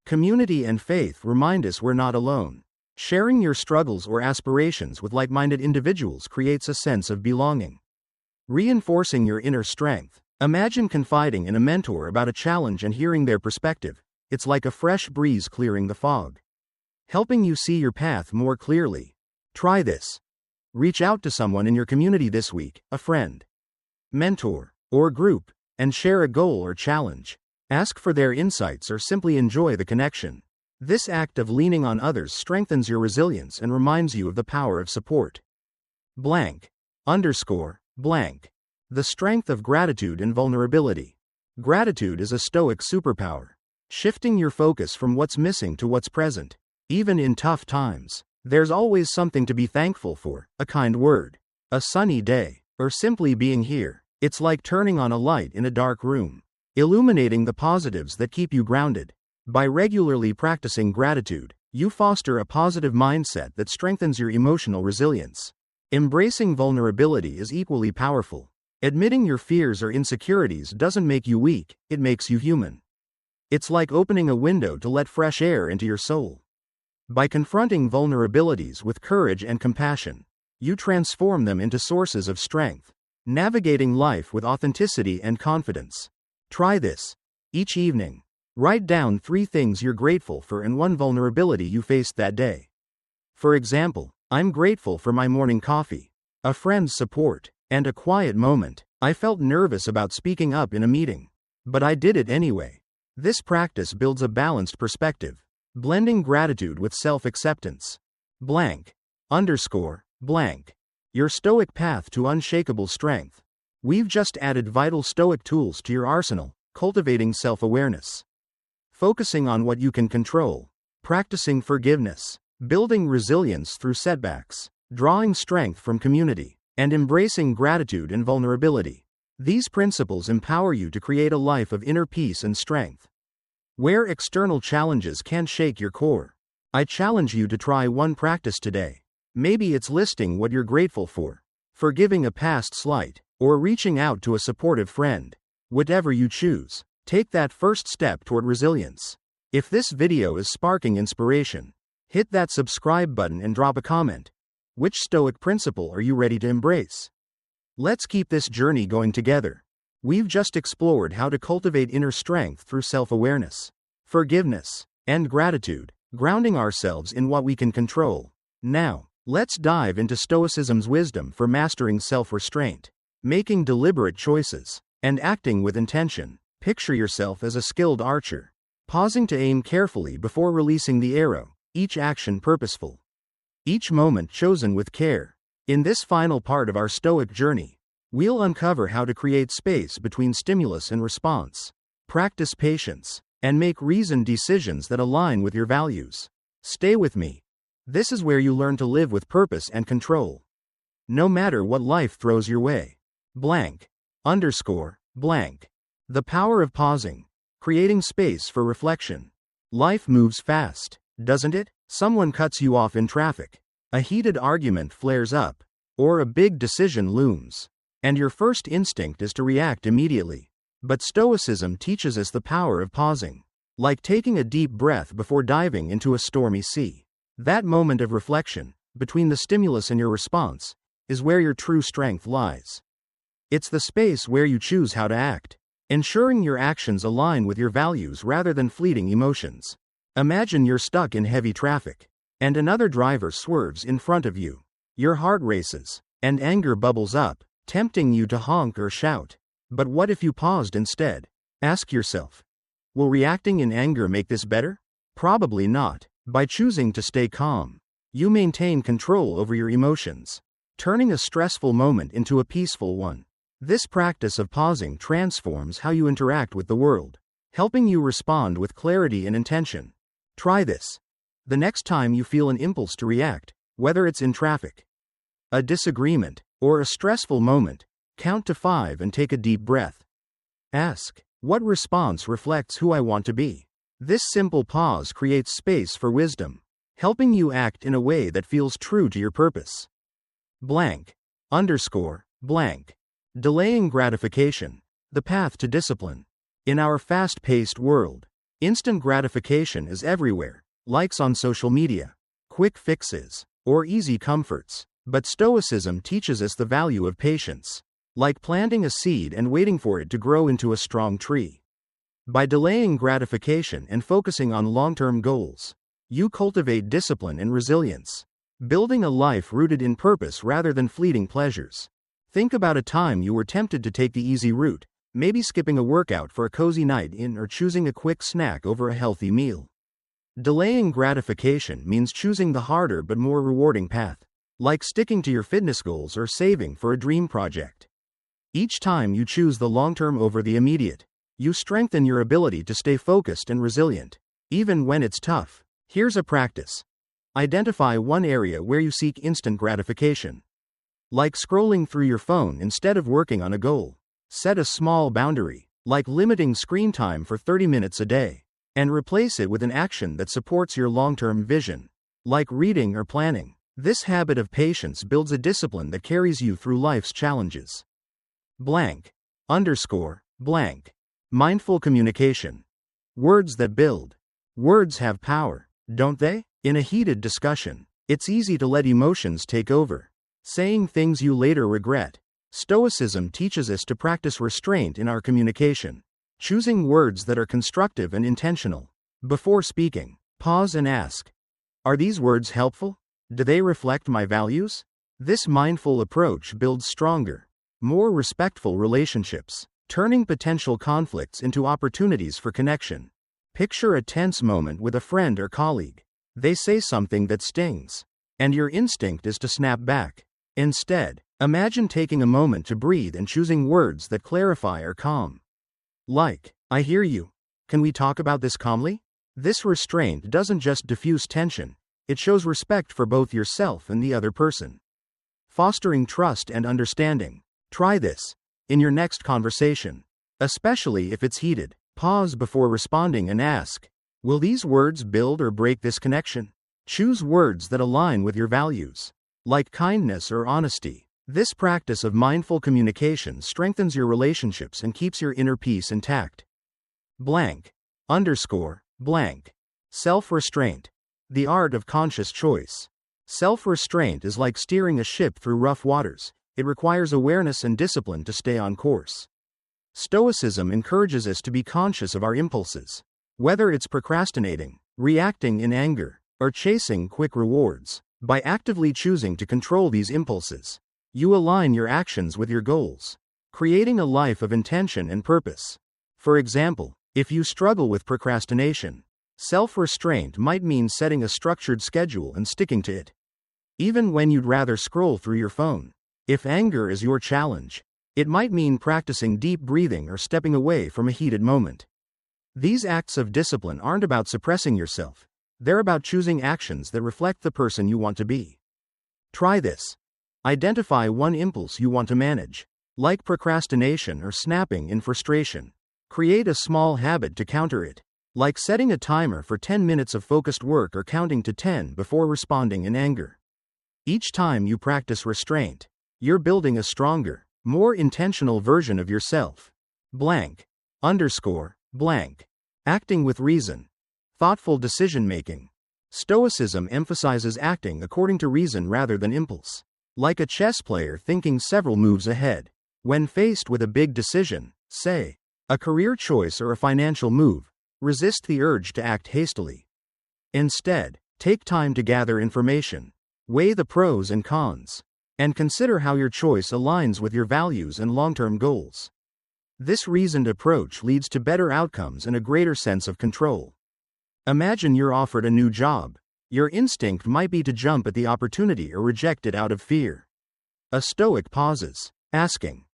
Community and faith remind us we're not alone. Sharing your struggles or aspirations with like-minded individuals creates a sense of belonging, reinforcing your inner strength. Imagine confiding in a mentor about a challenge and hearing their perspective. It's like a fresh breeze clearing the fog, helping you see your path more clearly. Try this. Reach out to someone in your community this week, a friend, mentor, or group, and share a goal or challenge. Ask for their insights or simply enjoy the connection. This act of leaning on others strengthens your resilience and reminds you of the power of support. Blank. Underscore. Blank. The strength of gratitude and vulnerability. Gratitude is a Stoic superpower, shifting your focus from what's missing to what's present. Even in tough times, there's always something to be thankful for, a kind word, a sunny day, or simply being here. It's like turning on a light in a dark room, illuminating the positives that keep you grounded. By regularly practicing gratitude, you foster a positive mindset that strengthens your emotional resilience. Embracing vulnerability is equally powerful. Admitting your fears or insecurities doesn't make you weak, it makes you human. It's like opening a window to let fresh air into your soul. By confronting vulnerabilities with courage and compassion, you transform them into sources of strength, navigating life with authenticity and confidence. Try this. Each evening, write down 3 things you're grateful for and 1 vulnerability you faced that day. For example, I'm grateful for my morning coffee, a friend's support, and a quiet moment. I felt nervous about speaking up in a meeting, but I did it anyway. This practice builds a balanced perspective, blending gratitude with self-acceptance. Blank. Underscore. Blank. Your Stoic path to unshakable strength. We've just added vital Stoic tools to your arsenal, cultivating self-awareness, focusing on what you can control, practicing forgiveness, building resilience through setbacks, drawing strength from community, and embracing gratitude and vulnerability. These principles empower you to create a life of inner peace and strength, where external challenges can't shake your core. I challenge you to try one practice today. Maybe it's listing what you're grateful for, forgiving a past slight, or reaching out to a supportive friend. Whatever you choose, take that first step toward resilience. If this video is sparking inspiration, hit that subscribe button and drop a comment. Which Stoic principle are you ready to embrace? Let's keep this journey going together. We've just explored how to cultivate inner strength through self-awareness, forgiveness, and gratitude, grounding ourselves in what we can control. Now, let's dive into Stoicism's wisdom for mastering self-restraint, making deliberate choices, and acting with intention. Picture yourself as a skilled archer, pausing to aim carefully before releasing the arrow, each action purposeful, each moment chosen with care. In this final part of our Stoic journey, we'll uncover how to create space between stimulus and response, practice patience, and make reasoned decisions that align with your values. Stay with me. This is where you learn to live with purpose and control, no matter what life throws your way. Blank. Underscore. Blank. The power of pausing, creating space for reflection. Life moves fast, doesn't it? Someone cuts you off in traffic, a heated argument flares up, or a big decision looms, and your first instinct is to react immediately. But Stoicism teaches us the power of pausing, like taking a deep breath before diving into a stormy sea. That moment of reflection, between the stimulus and your response, is where your true strength lies. It's the space where you choose how to act, ensuring your actions align with your values rather than fleeting emotions. Imagine you're stuck in heavy traffic, and another driver swerves in front of you. Your heart races, and anger bubbles up, tempting you to honk or shout. But what if you paused instead? Ask yourself, will reacting in anger make this better? Probably not. By choosing to stay calm, you maintain control over your emotions, turning a stressful moment into a peaceful one. This practice of pausing transforms how you interact with the world, helping you respond with clarity and intention. Try this. The next time you feel an impulse to react, whether it's in traffic, a disagreement, or a stressful moment, count to 5 and take a deep breath. Ask, what response reflects who I want to be? This simple pause creates space for wisdom, helping you act in a way that feels true to your purpose. Blank. Underscore. Blank. Delaying gratification, the path to discipline. In our fast-paced world, instant gratification is everywhere, likes on social media, quick fixes, or easy comforts. But Stoicism teaches us the value of patience, like planting a seed and waiting for it to grow into a strong tree. By delaying gratification and focusing on long-term goals, you cultivate discipline and resilience, building a life rooted in purpose rather than fleeting pleasures. Think about a time you were tempted to take the easy route, maybe skipping a workout for a cozy night in or choosing a quick snack over a healthy meal. Delaying gratification means choosing the harder but more rewarding path, like sticking to your fitness goals or saving for a dream project. Each time you choose the long-term over the immediate, you strengthen your ability to stay focused and resilient, even when it's tough. Here's a practice. Identify one area where you seek instant gratification, like scrolling through your phone instead of working on a goal. Set a small boundary, like limiting screen time for 30 minutes a day. and replace it with an action that supports your long-term vision, like reading or planning. This habit of patience builds a discipline that carries you through life's challenges. Blank. Underscore. Blank. Mindful communication. Words that build. Words have power, don't they? In a heated discussion, it's easy to let emotions take over, saying things you later regret. Stoicism teaches us to practice restraint in our communication, choosing words that are constructive and intentional. Before speaking, pause and ask, are these words helpful? Do they reflect my values? This mindful approach builds stronger, more respectful relationships, turning potential conflicts into opportunities for connection. Picture a tense moment with a friend or colleague. They say something that stings, and your instinct is to snap back. Instead, imagine taking a moment to breathe and choosing words that clarify or calm. Like, I hear you. Can we talk about this calmly? This restraint doesn't just diffuse tension, it shows respect for both yourself and the other person, fostering trust and understanding. Try this in your next conversation, especially if it's heated. Pause before responding and ask, will these words build or break this connection? Choose words that align with your values, like kindness or honesty. This practice of mindful communication strengthens your relationships and keeps your inner peace intact. Blank. Underscore. Blank. Self-restraint. The art of conscious choice. Self-restraint is like steering a ship through rough waters. It requires awareness and discipline to stay on course. Stoicism encourages us to be conscious of our impulses, whether it's procrastinating, reacting in anger, or chasing quick rewards. By actively choosing to control these impulses, you align your actions with your goals, creating a life of intention and purpose. For example, if you struggle with procrastination, self-restraint might mean setting a structured schedule and sticking to it, even when you'd rather scroll through your phone. If anger is your challenge, it might mean practicing deep breathing or stepping away from a heated moment. These acts of discipline aren't about suppressing yourself, they're about choosing actions that reflect the person you want to be. Try this. Identify one impulse you want to manage, like procrastination or snapping in frustration. Create a small habit to counter it, like setting a timer for 10 minutes of focused work or counting to 10 before responding in anger. Each time you practice restraint, you're building a stronger, more intentional version of yourself. Blank. Underscore. Blank. Acting with reason. Thoughtful decision-making. Stoicism emphasizes acting according to reason rather than impulse. Like a chess player thinking several moves ahead. When faced with a big decision, say, a career choice or a financial move, resist the urge to act hastily. Instead, take time to gather information, weigh the pros and cons, and consider how your choice aligns with your values and long-term goals. This reasoned approach leads to better outcomes and a greater sense of control. Imagine you're offered a new job. Your instinct might be to jump at the opportunity or reject it out of fear. A Stoic pauses, asking,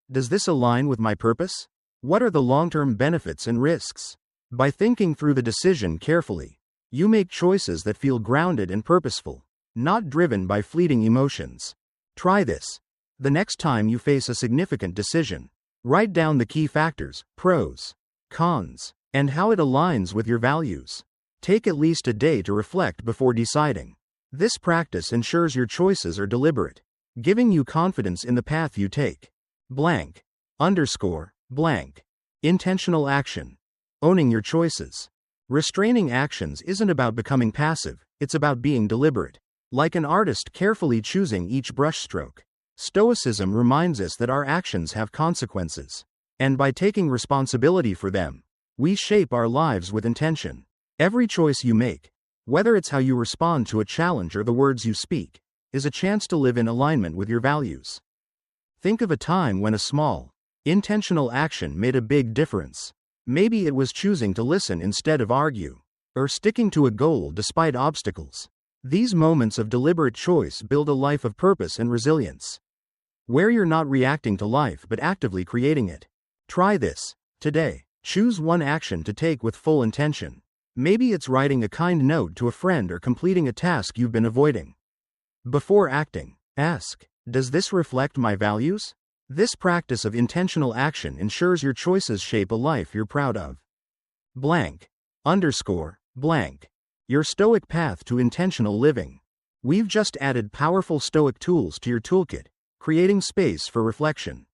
does this align with my purpose? What are the long-term benefits and risks? By thinking through the decision carefully, you make choices that feel grounded and purposeful, not driven by fleeting emotions. Try this. The next time you face a significant decision, write down the key factors, pros, cons, and how it aligns with your values. Take at least a day to reflect before deciding. This practice ensures your choices are deliberate, giving you confidence in the path you take. Blank. Underscore. Blank. Intentional action. Owning your choices. Restraining actions isn't about becoming passive, it's about being deliberate. Like an artist carefully choosing each brushstroke, Stoicism reminds us that our actions have consequences, and by taking responsibility for them, we shape our lives with intention. Every choice you make, whether it's how you respond to a challenge or the words you speak, is a chance to live in alignment with your values. Think of a time when a small, intentional action made a big difference. Maybe it was choosing to listen instead of argue, or sticking to a goal despite obstacles. These moments of deliberate choice build a life of purpose and resilience, where you're not reacting to life but actively creating it. Try this today. Choose one action to take with full intention. Maybe it's writing a kind note to a friend or completing a task you've been avoiding. Before acting, ask, does this reflect my values? This practice of intentional action ensures your choices shape a life you're proud of. Blank. blank. Your Stoic path to intentional living. We've just added powerful Stoic tools to your toolkit, creating space for reflection,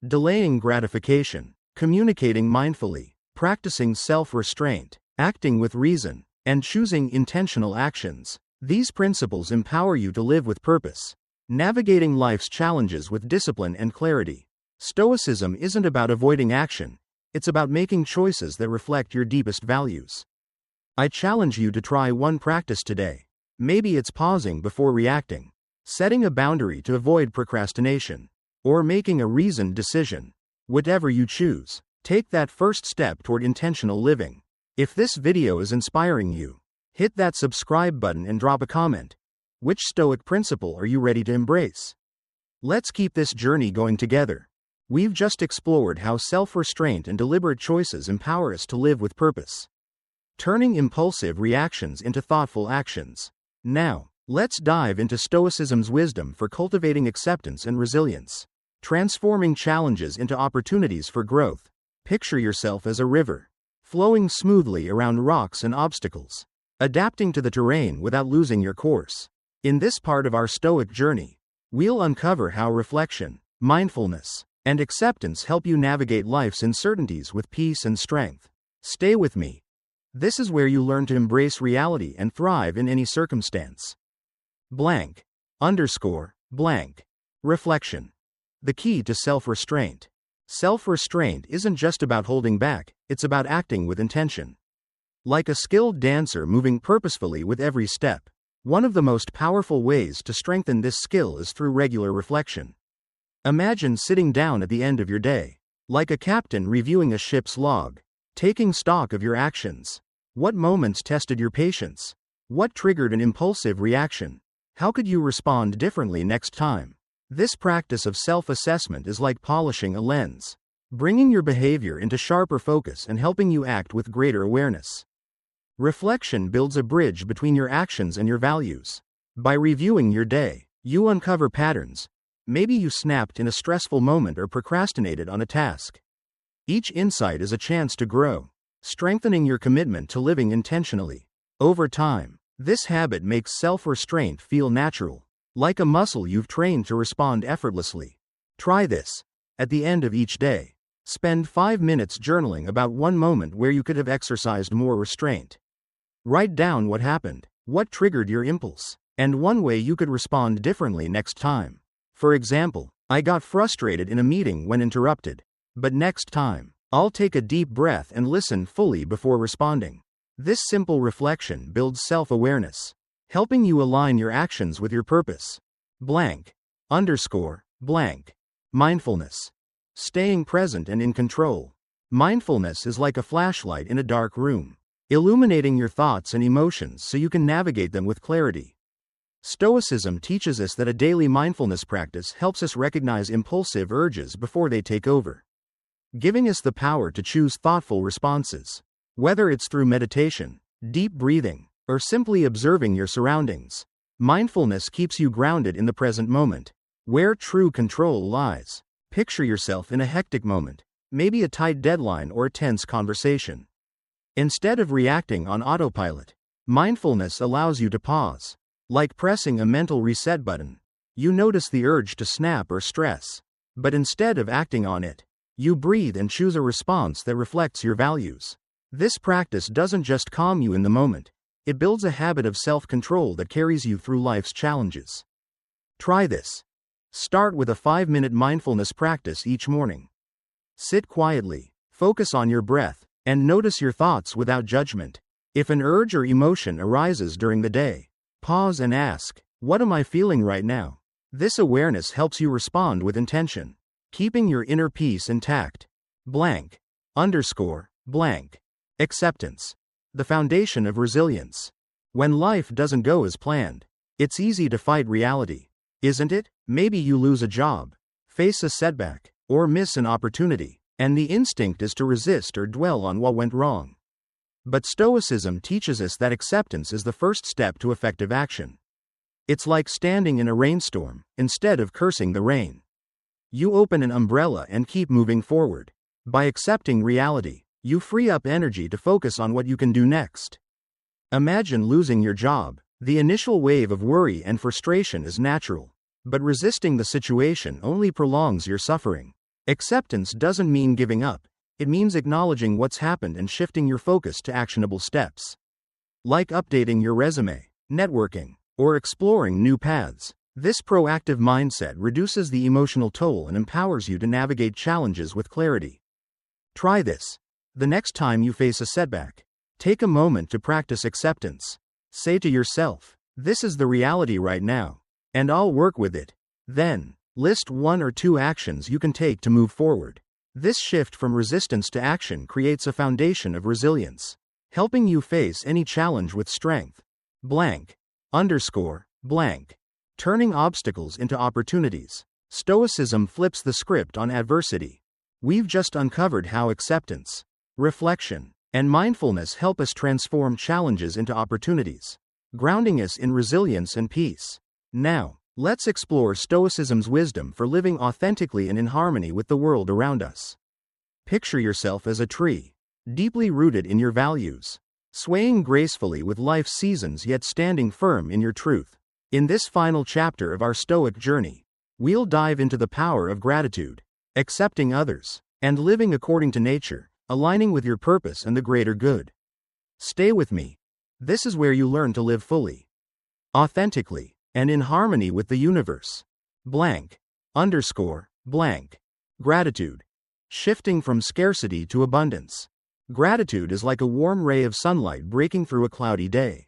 delaying gratification, communicating mindfully, practicing self-restraint, acting with reason, and choosing intentional actions. These principles empower you to live with purpose, navigating life's challenges with discipline and clarity. Stoicism isn't about avoiding action, it's about making choices that reflect your deepest values. I challenge you to try one practice today. Maybe it's pausing before reacting, setting a boundary to avoid procrastination, or making a reasoned decision. Whatever you choose, take that first step toward intentional living. If this video is inspiring you, hit that subscribe button and drop a comment. Which Stoic principle are you ready to embrace? Let's keep this journey going together. We've just explored how self-restraint and deliberate choices empower us to live with purpose, turning impulsive reactions into thoughtful actions. Now, let's dive into Stoicism's wisdom for cultivating acceptance and resilience, transforming challenges into opportunities for growth. Picture yourself as a river, flowing smoothly around rocks and obstacles, adapting to the terrain without losing your course. In this part of our Stoic journey, we'll uncover how reflection, mindfulness, and acceptance help you navigate life's uncertainties with peace and strength. Stay with me. This is where you learn to embrace reality and thrive in any circumstance. Blank. Reflection. The key to self-restraint. Self-restraint isn't just about holding back, it's about acting with intention. Like a skilled dancer moving purposefully with every step. One of the most powerful ways to strengthen this skill is through regular reflection. Imagine sitting down at the end of your day, like a captain reviewing a ship's log, taking stock of your actions. What moments tested your patience? What triggered an impulsive reaction? How could you respond differently next time? This practice of self-assessment is like polishing a lens, bringing your behavior into sharper focus and helping you act with greater awareness. Reflection builds a bridge between your actions and your values. By reviewing your day, you uncover patterns. Maybe you snapped in a stressful moment or procrastinated on a task. Each insight is a chance to grow, strengthening your commitment to living intentionally. Over time, this habit makes self-restraint feel natural, like a muscle you've trained to respond effortlessly. Try this. At the end of each day, spend 5 minutes journaling about one moment where you could have exercised more restraint. Write down what happened, what triggered your impulse, and one way you could respond differently next time. For example, I got frustrated in a meeting when interrupted, but next time, I'll take a deep breath and listen fully before responding. This simple reflection builds self-awareness, helping you align your actions with your purpose. Mindfulness. Staying present and in control. Mindfulness is like a flashlight in a dark room, illuminating your thoughts and emotions so you can navigate them with clarity. Stoicism teaches us that a daily mindfulness practice helps us recognize impulsive urges before they take over, giving us the power to choose thoughtful responses. Whether it's through meditation, deep breathing, or simply observing your surroundings, mindfulness keeps you grounded in the present moment, where true control lies. Picture yourself in a hectic moment, maybe a tight deadline or a tense conversation. Instead of reacting on autopilot, mindfulness allows you to pause. Like pressing a mental reset button, you notice the urge to snap or stress, but instead of acting on it, you breathe and choose a response that reflects your values. This practice doesn't just calm you in the moment, it builds a habit of self-control that carries you through life's challenges. Try this. Start with a 5-minute mindfulness practice each morning. Sit quietly, focus on your breath, and notice your thoughts without judgment. If an urge or emotion arises during the day, pause and ask, what am I feeling right now? This awareness helps you respond with intention, keeping your inner peace intact. Acceptance. The foundation of resilience. When life doesn't go as planned, it's easy to fight reality, isn't it? Maybe you lose a job, face a setback, or miss an opportunity, and the instinct is to resist or dwell on what went wrong. But Stoicism teaches us that acceptance is the first step to effective action. It's like standing in a rainstorm, instead of cursing the rain. You open an umbrella and keep moving forward. By accepting reality, You free up energy to focus on what you can do next. Imagine losing your job. The initial wave of worry and frustration is natural, but resisting the situation only prolongs your suffering. Acceptance doesn't mean giving up, it means acknowledging what's happened and shifting your focus to actionable steps. Like updating your resume, networking, or exploring new paths. This proactive mindset reduces the emotional toll and empowers you to navigate challenges with clarity. Try this. The next time you face a setback, take a moment to practice acceptance. Say to yourself, "This is the reality right now, and I'll work with it." Then, list 1 or 2 actions you can take to move forward. This shift from resistance to action creates a foundation of resilience, helping you face any challenge with strength. Blank. Underscore. Blank. Turning obstacles into opportunities. Stoicism flips the script on adversity. We've just uncovered how acceptance, reflection, and mindfulness help us transform challenges into opportunities, grounding us in resilience and peace. Now, let's explore Stoicism's wisdom for living authentically and in harmony with the world around us. Picture yourself as a tree, deeply rooted in your values, swaying gracefully with life's seasons yet standing firm in your truth. In this final chapter of our Stoic journey, we'll dive into the power of gratitude, accepting others, and living according to nature, aligning with your purpose and the greater good. Stay with me. This is where you learn to live fully, authentically, and in harmony with the universe. Blank. Underscore. Blank. Gratitude. Shifting from scarcity to abundance. Gratitude is like a warm ray of sunlight breaking through a cloudy day,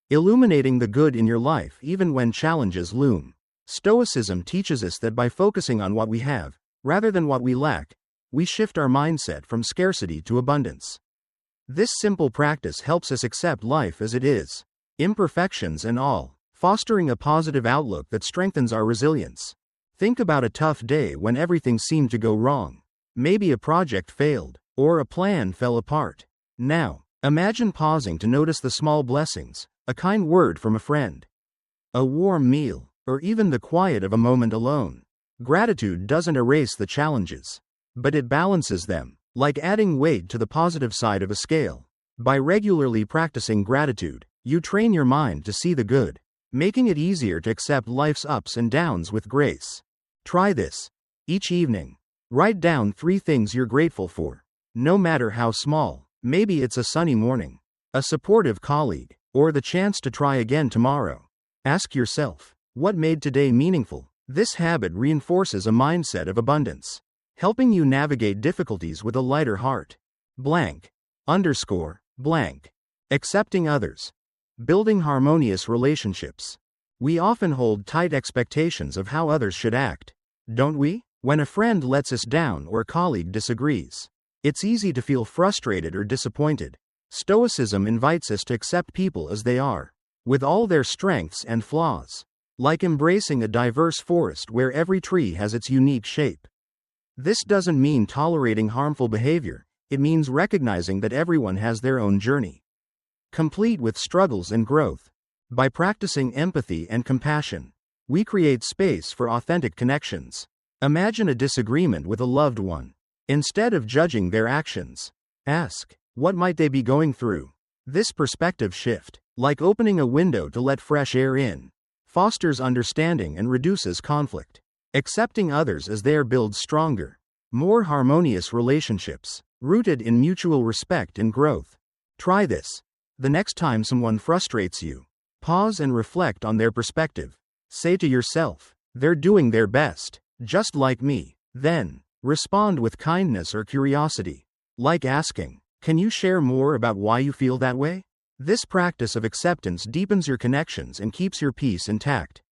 illuminating the good in your life even when challenges loom. Stoicism teaches us that by focusing on what we have, rather than what we lack, we shift our mindset from scarcity to abundance. This simple practice helps us accept life as it is, imperfections and all, fostering a positive outlook that strengthens our resilience. Think about a tough day when everything seemed to go wrong. Maybe a project failed, or a plan fell apart. Now, imagine pausing to notice the small blessings, a kind word from a friend, a warm meal, or even the quiet of a moment alone. Gratitude doesn't erase the challenges, but it balances them, like adding weight to the positive side of a scale. By regularly practicing gratitude, you train your mind to see the good, making it easier to accept life's ups and downs with grace. Try this. Each evening, write down 3 things you're grateful for, no matter how small. Maybe it's a sunny morning, a supportive colleague, or the chance to try again tomorrow. Ask yourself, what made today meaningful? This habit reinforces a mindset of abundance, helping you navigate difficulties with a lighter heart. Blank. Underscore. Blank. Accepting others. Building harmonious relationships. We often hold tight expectations of how others should act, don't we? When a friend lets us down or a colleague disagrees, it's easy to feel frustrated or disappointed. Stoicism invites us to accept people as they are, with all their strengths and flaws, like embracing a diverse forest where every tree has its unique shape. This doesn't mean tolerating harmful behavior, it means recognizing that everyone has their own journey, complete with struggles and growth. By practicing empathy and compassion, we create space for authentic connections. Imagine a disagreement with a loved one. Instead of judging their actions, ask, what might they be going through? This perspective shift, like opening a window to let fresh air in, fosters understanding and reduces conflict. Accepting others as they are builds stronger, more harmonious relationships, rooted in mutual respect and growth. Try this. The next time someone frustrates you, pause and reflect on their perspective. Say to yourself, they're doing their best, just like me. Then, respond with kindness or curiosity, like asking, can you share more about why you feel that way? This practice of acceptance deepens your connections and keeps your peace intact.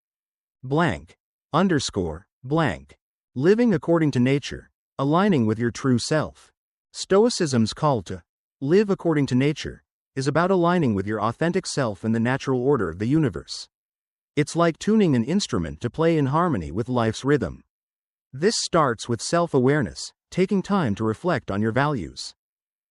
Blank. Underscore. Blank. Living according to nature, aligning with your true self. Stoicism's call to live according to nature is about aligning with your authentic self and the natural order of the universe. It's like tuning an instrument to play in harmony with life's rhythm. This starts with self-awareness, taking time to reflect on your values,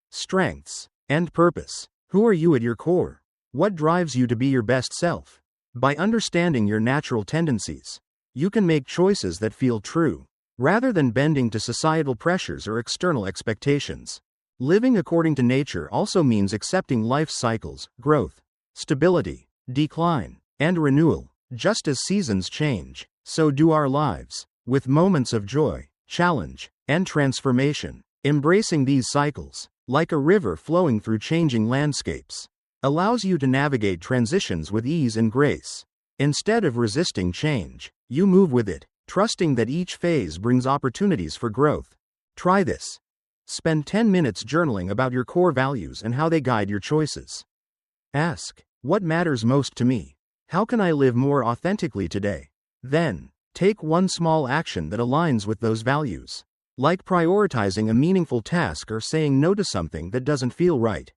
strengths, and purpose. Who are you at your core? What drives you to be your best self? By understanding your natural tendencies, you can make choices that feel true, rather than bending to societal pressures or external expectations. Living according to nature also means accepting life's cycles, growth, stability, decline, and renewal. Just as seasons change, so do our lives, with moments of joy, challenge, and transformation. Embracing these cycles, like a river flowing through changing landscapes, allows you to navigate transitions with ease and grace. Instead of resisting change, you move with it, trusting that each phase brings opportunities for growth. Try this. Spend 10 minutes journaling about your core values and how they guide your choices. Ask, what matters most to me? How can I live more authentically today? Then, take one small action that aligns with those values, like prioritizing a meaningful task or saying no to something that doesn't feel right.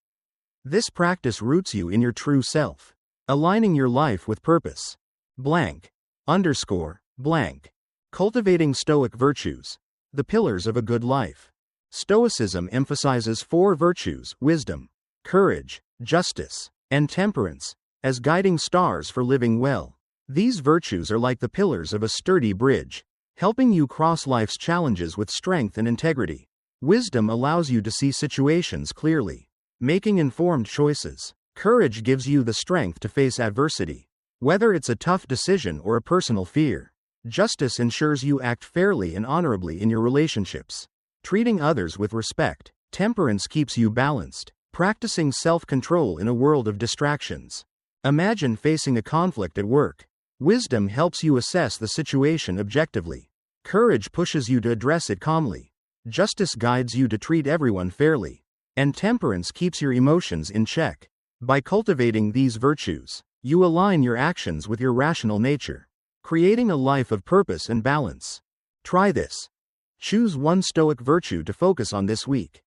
This practice roots you in your true self, aligning your life with purpose. Blank. Underscore. Blank. Cultivating Stoic virtues. The pillars of a good life. Stoicism emphasizes 4 virtues: wisdom, courage, justice, and temperance, as guiding stars for living well. These virtues are like the pillars of a sturdy bridge, helping you cross life's challenges with strength and integrity. Wisdom allows you to see situations clearly, making informed choices. Courage gives you the strength to face adversity, whether it's a tough decision or a personal fear. Justice ensures you act fairly and honorably in your relationships, treating others with respect. Temperance keeps you balanced, practicing self-control in a world of distractions. Imagine facing a conflict at work. Wisdom helps you assess the situation objectively. Courage pushes you to address it calmly. Justice guides you to treat everyone fairly. And temperance keeps your emotions in check. By cultivating these virtues, you align your actions with your rational nature, creating a life of purpose and balance. Try this. Choose one Stoic virtue to focus on this week.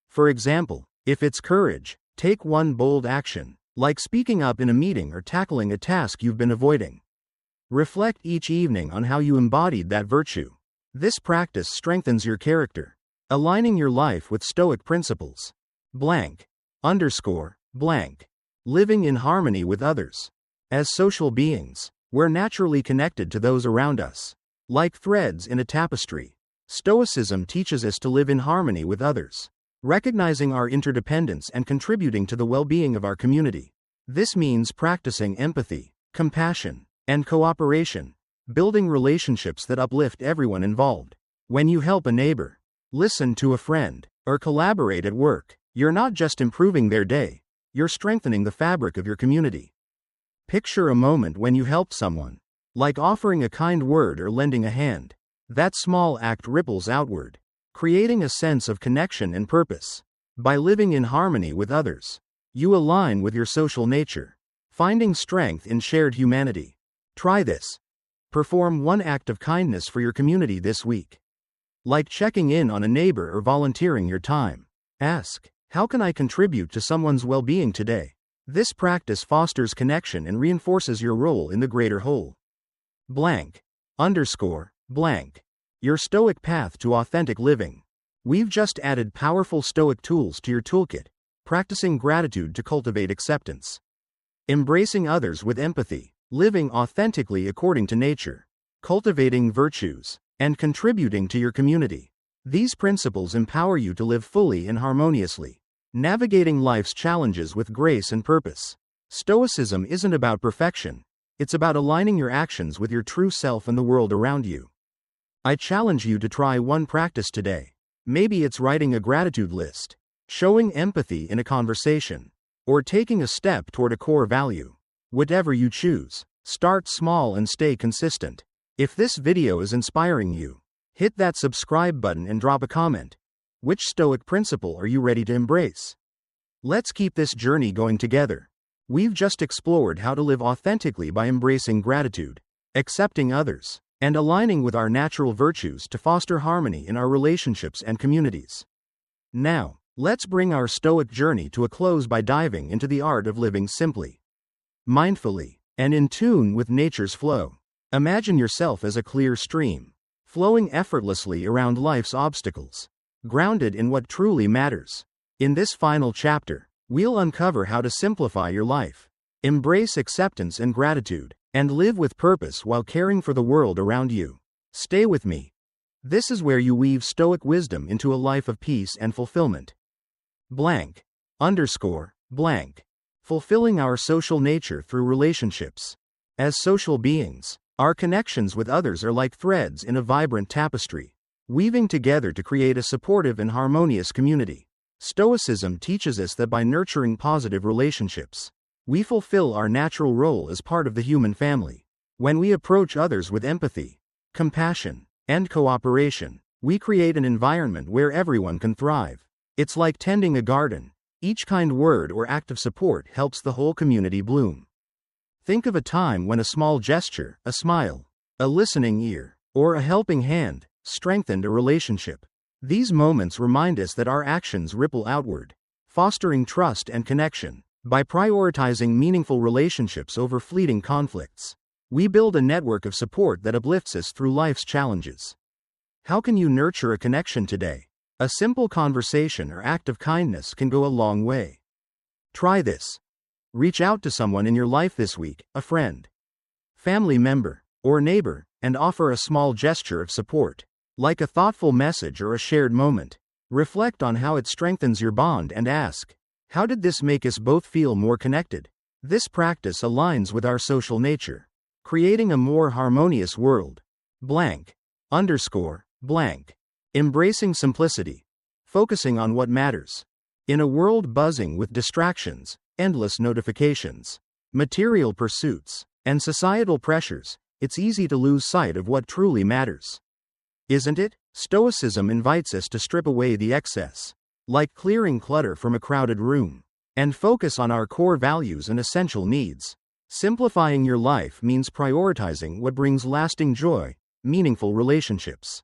For example, if it's courage, take one bold action, like speaking up in a meeting or tackling a task you've been avoiding. Reflect each evening on how you embodied that virtue. This practice strengthens your character, aligning your life with Stoic principles. Blank. Underscore. Blank. Living in harmony with others. As social beings, we're naturally connected to those around us. Like threads in a tapestry, Stoicism teaches us to live in harmony with others, recognizing our interdependence and contributing to the well-being of our community. This means practicing empathy, compassion, and cooperation, building relationships that uplift everyone involved. When you help a neighbor, listen to a friend, or collaborate at work, you're not just improving their day, you're strengthening the fabric of your community. Picture a moment when you helped someone, like offering a kind word or lending a hand. That small act ripples outward, creating a sense of connection and purpose. By living in harmony with others, you align with your social nature, finding strength in shared humanity. Try this. Perform one act of kindness for your community this week, like checking in on a neighbor or volunteering your time. Ask, how can I contribute to someone's well-being today? This practice fosters connection and reinforces your role in the greater whole. Blank. Underscore. Blank. Your Stoic path to authentic living. We've just added powerful Stoic tools to your toolkit, practicing gratitude to cultivate acceptance, embracing others with empathy, living authentically according to nature, cultivating virtues, and contributing to your community. These principles empower you to live fully and harmoniously, navigating life's challenges with grace and purpose. Stoicism isn't about perfection, it's about aligning your actions with your true self and the world around you. I challenge you to try one practice today. Maybe it's writing a gratitude list, showing empathy in a conversation, or taking a step toward a core value. Whatever you choose, start small and stay consistent. If this video is inspiring you, hit that subscribe button and drop a comment. Which Stoic principle are you ready to embrace? Let's keep this journey going together. We've just explored how to live authentically by embracing gratitude, accepting others, and aligning with our natural virtues to foster harmony in our relationships and communities. Now, let's bring our Stoic journey to a close by diving into the art of living simply, mindfully, and in tune with nature's flow. Imagine yourself as a clear stream, flowing effortlessly around life's obstacles, grounded in what truly matters. In this final chapter, we'll uncover how to simplify your life, embrace acceptance and gratitude, and live with purpose while caring for the world around you. Stay with me. This is where you weave Stoic wisdom into a life of peace and fulfillment. blank, underscore, blank. Fulfilling our social nature through relationships. As social beings, our connections with others are like threads in a vibrant tapestry, weaving together to create a supportive and harmonious community. Stoicism teaches us that by nurturing positive relationships, we fulfill our natural role as part of the human family. When we approach others with empathy, compassion, and cooperation, we create an environment where everyone can thrive. It's like tending a garden. Each kind word or act of support helps the whole community bloom. Think of a time when a small gesture, a smile, a listening ear, or a helping hand strengthened a relationship. These moments remind us that our actions ripple outward, fostering trust and connection. By prioritizing meaningful relationships over fleeting conflicts, we build a network of support that uplifts us through life's challenges. How can you nurture a connection today? A simple conversation or act of kindness can go a long way. Try this. Reach out to someone in your life this week, a friend, family member, or neighbor, and offer a small gesture of support, like a thoughtful message or a shared moment. Reflect on how it strengthens your bond and ask, how did this make us both feel more connected? This practice aligns with our social nature, creating a more harmonious world. Blank, underscore, blank. Embracing simplicity. Focusing on what matters. In a world buzzing with distractions, endless notifications, material pursuits, and societal pressures, it's easy to lose sight of what truly matters. Isn't it? Stoicism invites us to strip away the excess, like clearing clutter from a crowded room, and focus on our core values and essential needs. Simplifying your life means prioritizing what brings lasting joy, meaningful relationships,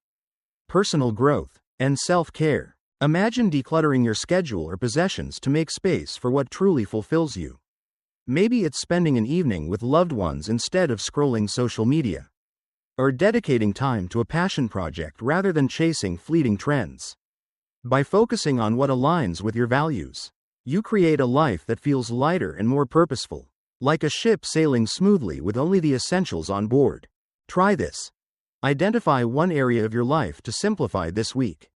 personal growth, and self-care. Imagine decluttering your schedule or possessions to make space for what truly fulfills you. Maybe it's spending an evening with loved ones instead of scrolling social media, or dedicating time to a passion project rather than chasing fleeting trends. By focusing on what aligns with your values, you create a life that feels lighter and more purposeful, like a ship sailing smoothly with only the essentials on board. Try this. Identify one area of your life to simplify this week,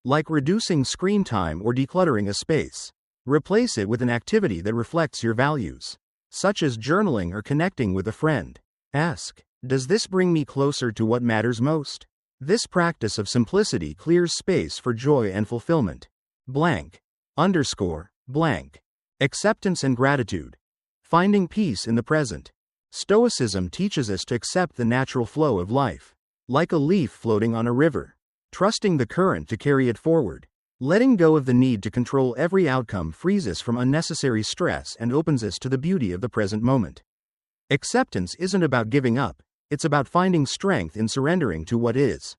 like reducing screen time or decluttering a space. Replace it with an activity that reflects your values, such as journaling or connecting with a friend. Ask, does this bring me closer to what matters most? This practice of simplicity clears space for joy and fulfillment. Blank, underscore, blank. Acceptance and gratitude. Finding peace in the present. Stoicism teaches us to accept the natural flow of life, like a leaf floating on a river, trusting the current to carry it forward. Letting go of the need to control every outcome frees us from unnecessary stress and opens us to the beauty of the present moment. Acceptance isn't about giving up, it's about finding strength in surrendering to what is,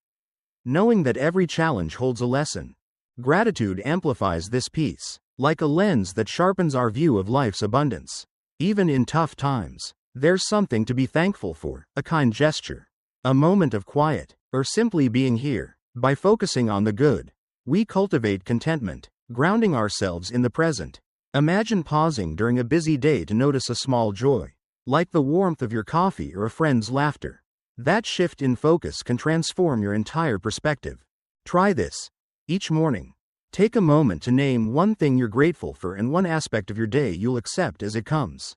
knowing that every challenge holds a lesson. Gratitude amplifies this peace, like a lens that sharpens our view of life's abundance. Even in tough times, there's something to be thankful for, a kind gesture, a moment of quiet, or simply being here. By focusing on the good, we cultivate contentment, grounding ourselves in the present. Imagine pausing during a busy day to notice a small joy, like the warmth of your coffee or a friend's laughter. That shift in focus can transform your entire perspective. Try this. Each morning, take a moment to name one thing you're grateful for and one aspect of your day you'll accept as it comes.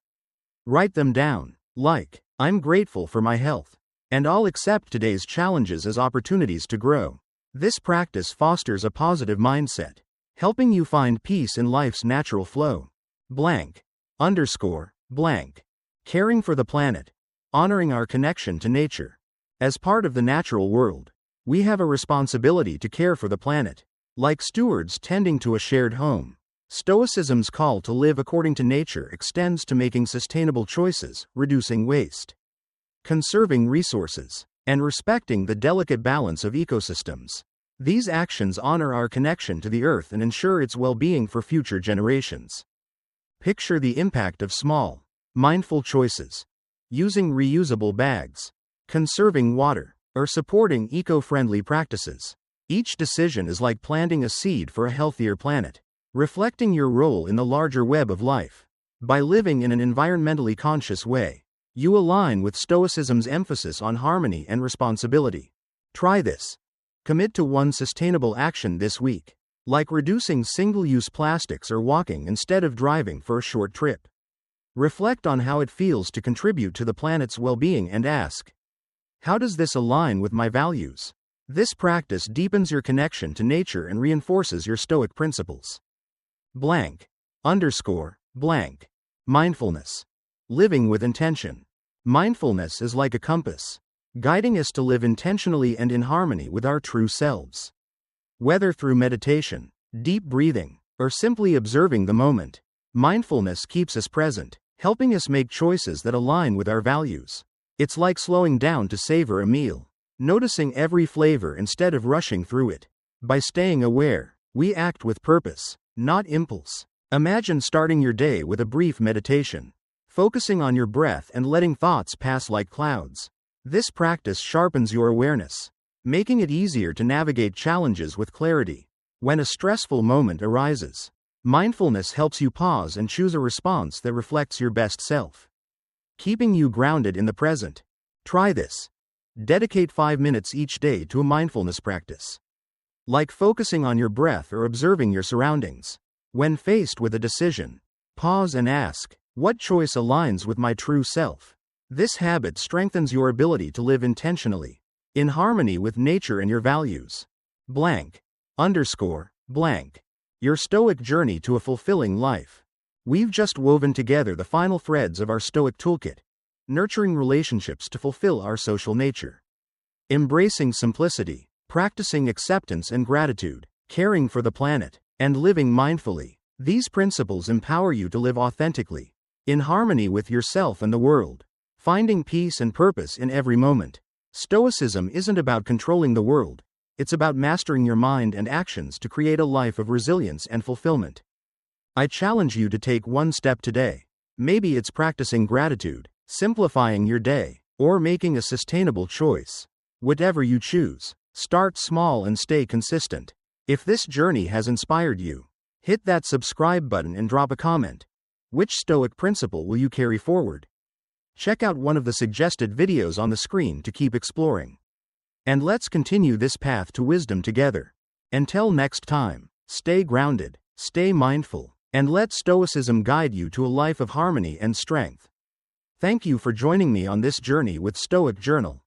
Write them down, like, I'm grateful for my health, and I'll accept today's challenges as opportunities to grow. This practice fosters a positive mindset, helping you find peace in life's natural flow. Blank, underscore, blank. Caring for the planet. Honoring our connection to nature. As part of the natural world, we have a responsibility to care for the planet, like stewards tending to a shared home. Stoicism's call to live according to nature extends to making sustainable choices, reducing waste, conserving resources, and respecting the delicate balance of ecosystems. These actions honor our connection to the earth and ensure its well-being for future generations. Picture the impact of small, mindful choices. Using reusable bags, conserving water, or supporting eco-friendly practices. Each decision is like planting a seed for a healthier planet, reflecting your role in the larger web of life. By living in an environmentally conscious way, you align with Stoicism's emphasis on harmony and responsibility. Try this. Commit to one sustainable action this week, like reducing single-use plastics or walking instead of driving for a short trip. Reflect on how it feels to contribute to the planet's well-being and ask, how does this align with my values? This practice deepens your connection to nature and reinforces your Stoic principles. Blank. Underscore. Blank. Mindfulness. Living with intention. Mindfulness is like a compass, guiding us to live intentionally and in harmony with our true selves. Whether through meditation, deep breathing, or simply observing the moment, mindfulness keeps us present, helping us make choices that align with our values. It's like slowing down to savor a meal, noticing every flavor instead of rushing through it. By staying aware, we act with purpose, not impulse. Imagine starting your day with a brief meditation, focusing on your breath and letting thoughts pass like clouds. This practice sharpens your awareness, making it easier to navigate challenges with clarity. When a stressful moment arises, mindfulness helps you pause and choose a response that reflects your best self, keeping you grounded in the present. Try this. Dedicate 5 minutes each day to a mindfulness practice, like focusing on your breath or observing your surroundings. When faced with a decision, pause and ask, what choice aligns with my true self? This habit strengthens your ability to live intentionally, in harmony with nature and your values. Blank. Underscore. Blank. Your Stoic journey to a fulfilling life. We've just woven together the final threads of our Stoic toolkit, nurturing relationships to fulfill our social nature. Embracing simplicity, practicing acceptance and gratitude, caring for the planet, and living mindfully. These principles empower you to live authentically, in harmony with yourself and the world, finding peace and purpose in every moment. Stoicism isn't about controlling the world, it's about mastering your mind and actions to create a life of resilience and fulfillment. I challenge you to take one step today. Maybe it's practicing gratitude, simplifying your day, or making a sustainable choice. Whatever you choose, start small and stay consistent. If this journey has inspired you, hit that subscribe button and drop a comment. Which Stoic principle will you carry forward? Check out one of the suggested videos on the screen to keep exploring. And let's continue this path to wisdom together. Until next time, stay grounded, stay mindful, and let Stoicism guide you to a life of harmony and strength. Thank you for joining me on this journey with Stoic Journal.